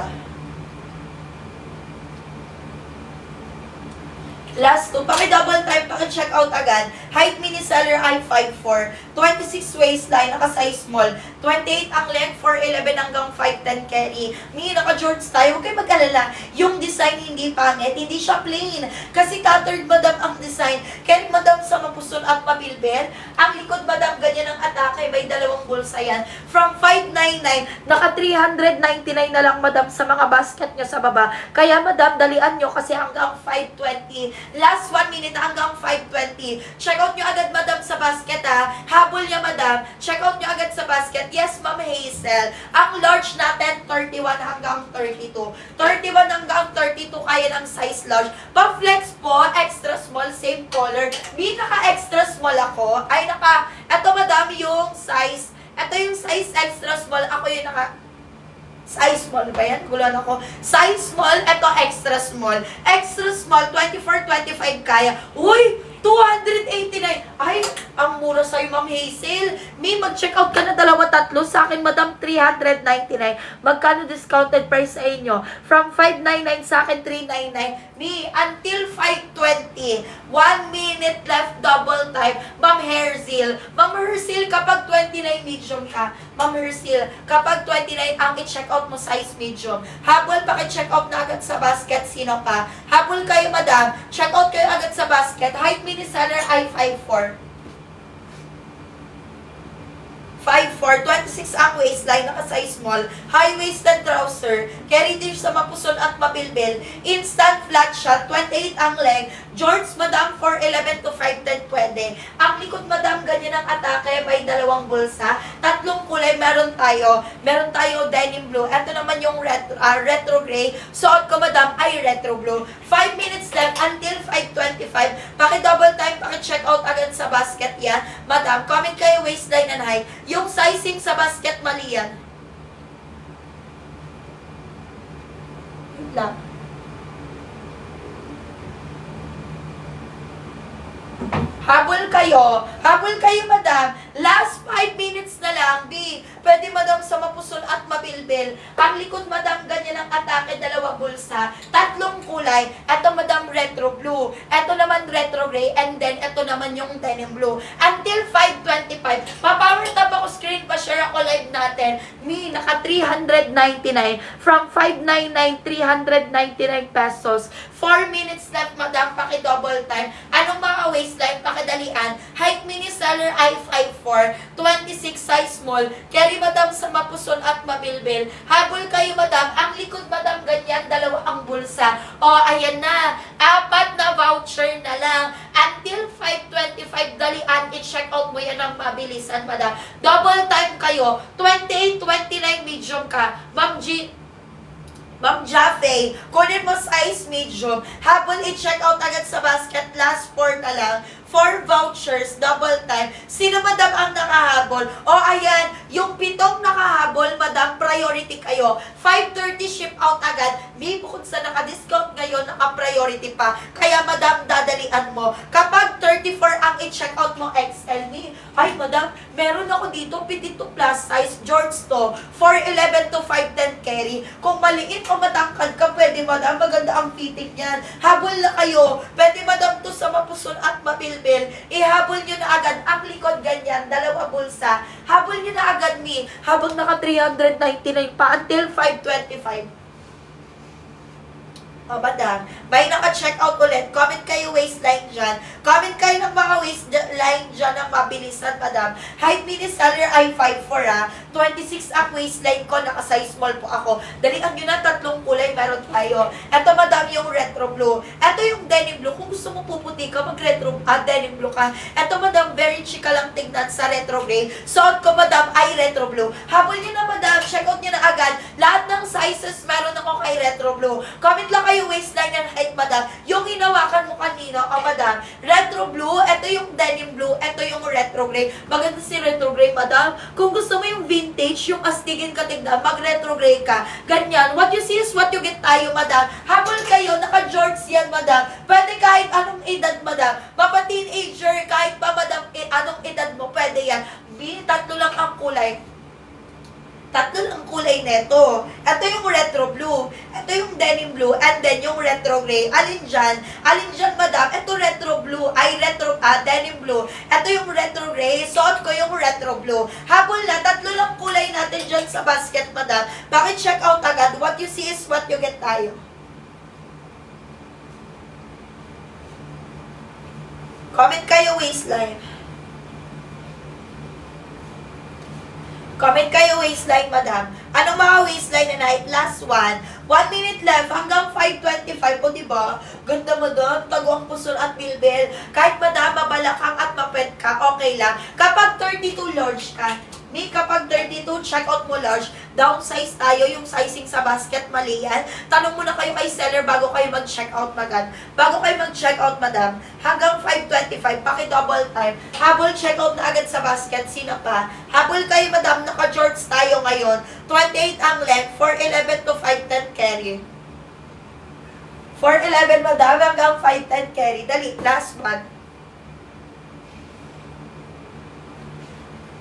Last 2, paki-double time, paki-check out agad. Height mini seller ay 5'4", 26 waistline, naka-size small, 28 ang length, 4'11 hanggang 5'10 carry. Naka-George tayo, huwag kayo mag-alala. Yung design hindi pangit, hindi siya plain. Kasi tattered, madam, ang design. Kahit, madam, sa mapusol at mabilbil. Ang likod, madam, ganyan ang atake, may dalawang bulsa yan. From 599, naka-399 na lang, madam, sa mga basket nyo sa baba. Kaya, madam, dalian nyo kasi hanggang 520. Last 1 minute hanggang 5:20. Check out nyo agad, madam, sa basket ha. Habol niya, madam. Check out nyo agad sa basket. Yes, ma'am Hazel. Ang large natin, 31 hanggang 32. 31 hanggang 32 kaya ng size large. Pa-flex po, extra small, same color. Di naka-extra small ako. Eto, madam, yung size. Eto yung size extra small. Ako yung size small ba yan? Gulan ako. Size small, eto extra small. Extra small, 24, 25 kaya. Uy! 289. Ay, ang mura sa'yo, Ma'am Hazel. May mag-check out ka na 2-3. Sa akin, madam, 399. Magkano discounted price sa inyo? From 599 sa akin, 399. Me, until 520. 1 minute left, double time. Ma'am Hazel. Ma'am Hazel, kapag 29 medium ka, Ma'am Hazel, kapag 29 ang i-check out mo size medium. Habol, paki-check out na agad sa basket. Sino pa? Habol kayo, madam. Check out kayo agad sa basket. Height mini seller ay 5'4". 5'4", 26 ang waistline, naka-size small, high-waisted trouser, carry dish sa mapusol at mabilbil, instant flat shot, 28 ang leg, George, madam, 4'11 to 5'10 pwede. Ang likod, madam, ganyan ang atake, may dalawang bulsa, tatlong kulay, meron tayo denim blue, eto naman yung retro gray, suot ko, madam, ay retro blue. 5 minutes left until 5:25, paki-double time, paki-check out agad sa basket yan, madam, comment kayo waistline and height. Yung sizing sa basket, mali yan. Yun lang. Habol kayo, madam. Last 5 minutes na lang, B. Pwede, madam, sa mapusol at mabilbil. Ang likod, madam, ganyan ang atake, 2 bulsa, 3 kulay. Ito, madam, retro blue. Ito naman, retro gray. And then, ito naman yung denim blue. Until 5:25. Pa-power tap ako screen, pa-share ako live natin. Me, naka 399. From 599, 399 pesos. 4 minutes left, madam, paki-double time. Anong mga waistline, pakidalian? Height mini seller ay 5'4", 26 size small. Carry, madam, sa mapusol at mabilbil. Habol kayo, madam. Ang likod, madam, ganyan, 2 ang bulsa. O, ayan na. 4 na voucher na lang. Until 5:25, dalian, i-check out mo yan ang mabilisan, madam. Double time kayo. 28, 29 medium ka. Ma'am Jaffe, kunin mo size medium. Habol, i-check out agad sa basket. Last 4 na lang. 4 vouchers, double time. Sino, madam, ang nakahabol? O, ayan, yung 7 nakahabol, madam, priority kayo. 5:30 ship out agad. May bukod sa naka-discount ngayon, naka-priority pa. Kaya, madam, dadalian mo. Kapag 34 ang i-check out mo, XL me. Ay, madam, meron ako dito, 52 plus size, George to. 4'11 to 5'10 carry. Kung maliit o matangkad ka, pwede, madam, maganda ang fitting yan. Habol na kayo. Pwede, madam, to sa mapusol at mapilbil. Ihabol nyo na agad. Ang likod ganyan, 2 bulsa. Habol nyo na agad, me. Habang naka 399 pa until 5:25. O, madam, may naka-check out ulit. Comment kayo waistline dyan. Comment kayo ng mga waistline dyan ng mabilisan, madam. Height mini seller ay 5'4", 26 ang waistline ko, naka-size small po ako. Dalian nyo na, 3 kulay meron tayo. Ito, madam, yung retro blue. Ito yung denim blue. Kung gusto mo puputi ka, mag-retro, denim blue ka. Ito, madam, very chika lang tignan sa retro gray. Suot ko, madam, ay retro blue. Habol nyo na, madam. Check out nyo na agad. Lahat ng sizes meron ako kay retro blue. Comment lang kayo waistline and height, madam. Yung hinawakan mo kanina, madam, retro blue, ito yung denim blue, ito yung retro gray. Maganda si retro gray, madam. Kung gusto mo yung vintage, yung astigin ka tignan, mag-retro gray ka. Ganyan. What you see is what you get tayo, madam. Habol kayo, naka-jorts yan, madam. Pwede kahit anong edad, madam. Mapa-teenager, kahit pa, madam, anong edad mo, pwede yan. Tatlo lang ang kulay. Tatlo ang kulay neto. Ito yung retro blue. Ito yung denim blue. And then yung retro gray. Alin dyan? Alin dyan, madam? Ito retro blue. Ay, denim blue. Ito yung retro gray. Suot ko yung retro blue. Habol na. Tatlo lang kulay natin dyan sa basket, madam. Bakit check out agad? What you see is what you get tayo. Comment kayo waistline. Comment kayo waistline, madam. Anong mga waistline na night? Last one. 1 minute left hanggang 5:25 po, diba? Ganda mo doon. Tago ang puson at bilbil. Kahit madam, mabalakang at mapet ka, okay lang. Kapag 32 large ka, kapag 32, check out mo large, downsize tayo, yung sizing sa basket, mali yan. Tanong muna kayo kay seller bago kayo mag-check out, madam. Bago kayo mag-check out, madam, hanggang 5:25, paki-double time. Habol, check out na agad sa basket, sino pa? Habol kayo, madam, naka-jorts tayo ngayon. 28 ang length, 4'11 to 5'10 carry. 4'11, madam, hanggang 5'10 carry. Dali, last one.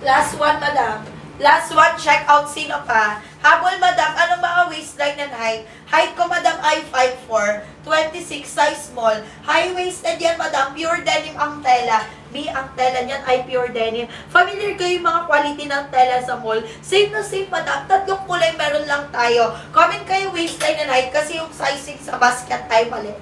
Last one, madam. Last one, check out, sino pa? Habol, madam, anong mga waistline and height? Height ko, madam, ay 5'4", 26, size small. High-waisted yan, madam, pure denim ang tela. Ang tela niyan ay pure denim. Familiar kayo yung mga quality ng tela sa mall? Same na same, madam. 3 kulay meron lang tayo. Comment kayo waistline and height kasi yung sizing sa basket ay mali.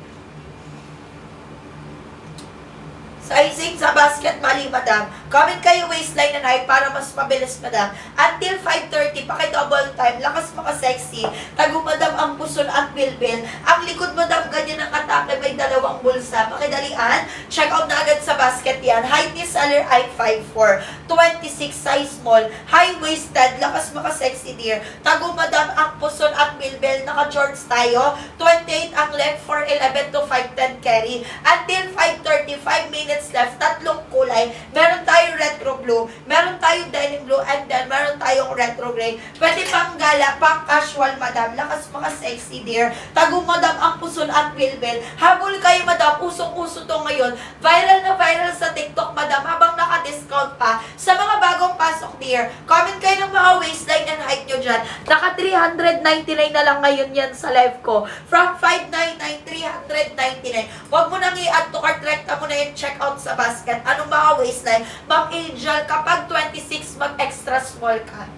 Sizing sa basket, mali, madam. Comment kayo waistline and height para mas mabilis, madam. Until 5:30, paki-double time. Lakas maka-sexy. Tago, madam, ang puson at bilbil. Ang likod, madam, ganyan ang atake. May 2 bulsa. Pakidalian. Check out na agad sa basket yan. Height ni seller ay 5'4", 26, size small. High-waisted. Lakas maka-sexy, dear. Tago, madam, ang puson at bilbil. Naka-shorts tayo. 28 ang length, 4'11 to 5'10 carry. Until 5:30, 5 minutes left, 3 kulay. Meron tayong retro blue, meron tayong denim blue, and then meron tayong retro gray. Pwede pang gala, pang casual, madam. Lakas mga sexy, dear. Tago, madam, ang puson at bilbil. Habol kayo, madam. Usong-uso to ngayon. Viral na viral sa TikTok, madam, habang naka-discount pa. Sa mga bagong pasok, dear, comment kayo ng mga waistline and height nyo dyan. Naka 399 na lang ngayon yan sa live ko. From 599, 399. Huwag mo nang i-add to cart, rekta mo na yung check out sa basket. Anong mga waistline? Ma'am Angel, kapag 26, mag-extra small ka.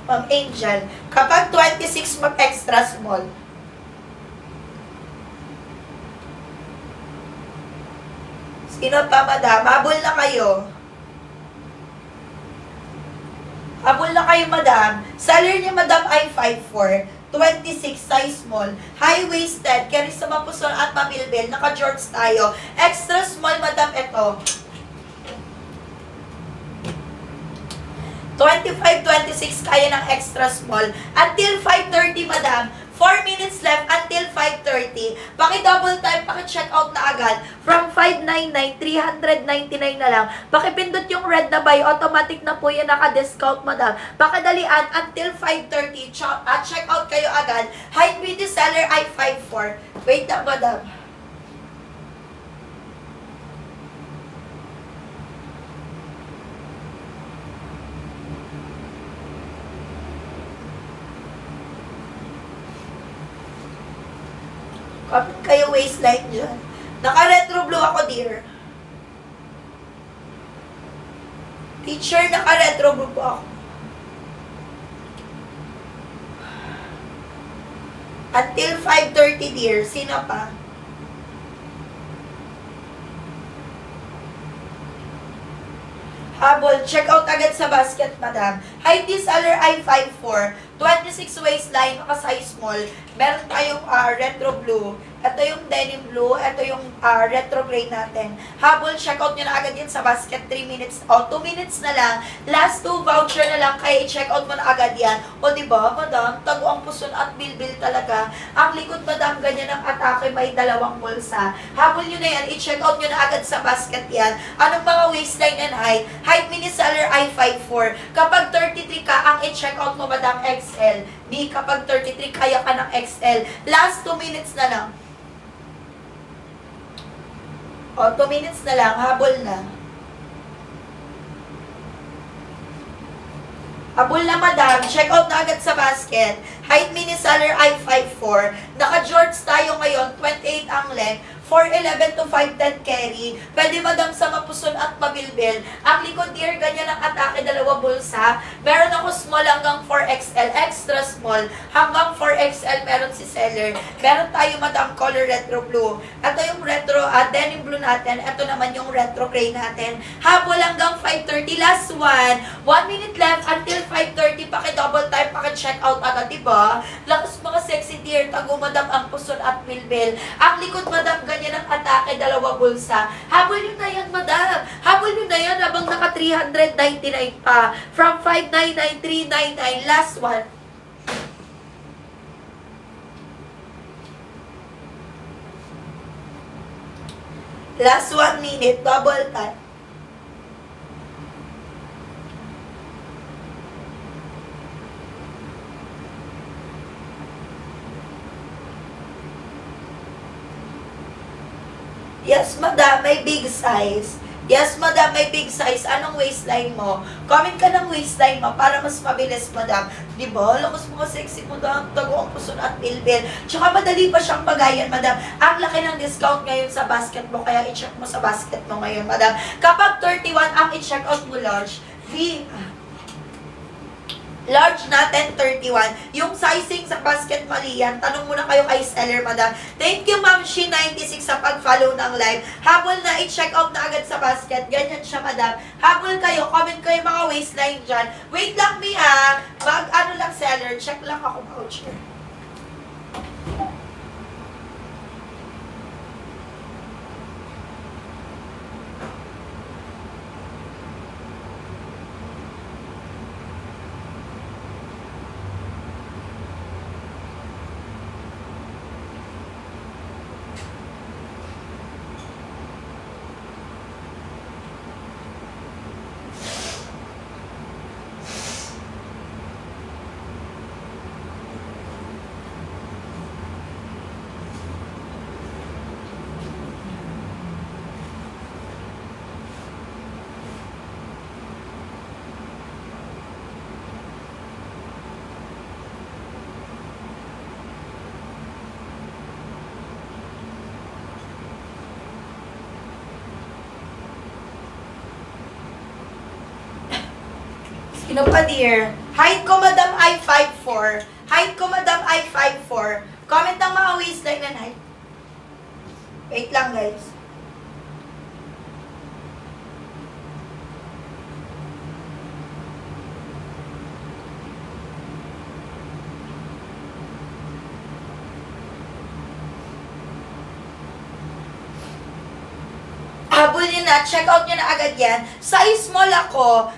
Ma'am Angel, kapag 26, mag-extra small. Sino pa, madam? Habol na kayo. Habol na kayo, madam. Seller niya, madam, ay 5'4", 26, size small, high-waisted, carry sa mapuson at mabilbil, naka-jorts tayo. Extra small, madam, ito. 25, 26, kaya ng extra small. Until 5:30, madam. 4 minutes left until 5:30. Paki-double time, paki-check out na agad. From 599, 399 na lang. Paki-pindot yung red na buy, automatic na po yan naka-discount, madam. Pakidalian until 5:30. Check out kayo agad. Height beauty seller ay 5'4". Wait na, madam. Kapit kayo waistline dyan. Naka-retro blue ako, dear. Teacher, naka-retro blue po ako. Until 5:30, dear. Sino pa? Habol, check out agad sa basket, madam. Height is seller I54, 26 waistline, naka-size small. Meron tayong retro blue. Ito yung denim blue, ito yung retro gray natin. Habol, check out nyo na agad yan sa basket, 3 minutes, 2 minutes na lang. Last 2 voucher na lang, kaya i-check out mo na agad yan. O diba, madam, tago ang puson at bilbil talaga. Ang likod, madam, ganyan ang atake, may dalawang bulsa. Habol nyo na yan, i-check out nyo na agad sa basket yan. Anong mga waistline and height? Height mini seller I54. Kapag 33 ka, ang i-check out mo, madam, XL. Di kapag 33, kaya ka ng XL. Last 2 minutes na lang. O, 2 minutes na lang, habol na. Habol na, madam. Check out na agad sa basket. Height mini seller I54. Naka-jorts tayo ngayon, 28 ang length. 4'11 to 5'10 carry. Pwede, madam, sa mapuson at mabilbil. Ang likod, dear, ganyan ang atake, dalawa bulsa. Meron ako small hanggang 4XL, extra small. Hanggang 4XL meron si seller. Meron tayo, madam, color retro blue. Ito yung retro denim blue natin. Ito naman yung retro gray natin. Habol hanggang 5:30. Last one. 1 minute left until 5:30. Paki-double time, paki-check out agad, diba? Lakas mga sexy, dear. Tago, madam, ang puson at bilbil. Ang likod, madam, ganyan ang atake, dalawa bulsa. Habol nyo na yan, madam. Habol nyo na yan habang naka 399 pa. From 599, 399. Last one. Last 1 minute. Double time. Yes, madam, may big size. Yes, madam, may big size. Anong waistline mo? Comment ka ng waistline mo para mas mabilis, madam. Diba? Lakas mo sexy mo, madam. Tago ang puson at bilbil. Tsaka madali pa siyang pagayan, madam. Ang laki ng discount ngayon sa basket mo, kaya i-check mo sa basket mo ngayon, madam. Kapag 31 ang i-check out mo, large natin, 31. Yung sizing sa basket, mali yan. Tanong muna kayo kay seller, madam. Thank you, ma'am, She96 sa pag-follow ng live. Habol na, i-check out na agad sa basket. Ganyan siya, madam. Habol kayo, comment kayo mga waistline dyan. Wait lang, mi, mag-ano lang, seller. Check lang ako, voucher. Sino pa, dear? Height ko, madam, I54. Height ko, madam, I54. Comment ang mga waistline and height. Wait lang, guys. Habol nyo na, check out nyo na agad yan. Size small ako,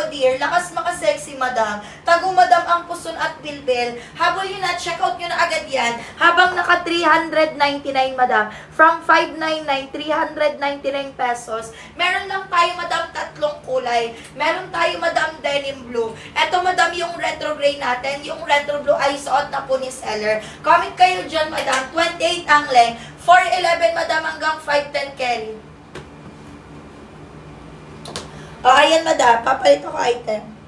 dear. Lakas maka-sexy, madam. Tago, madam, ang puson at bilbil. Habol nyo na, check out nyo na agad yan. Habang naka 399, madam. From 599, 399 pesos. Meron lang tayo, madam, tatlong kulay. Meron tayo, madam, denim blue. Eto, madam, yung retro gray natin. Yung retro blue ay suot na po ni seller. Comment kayo dyan, madam. 28 ang length. 4'11, madam, hanggang 5'10 carry. O, ayan, madam. Papalit ako item.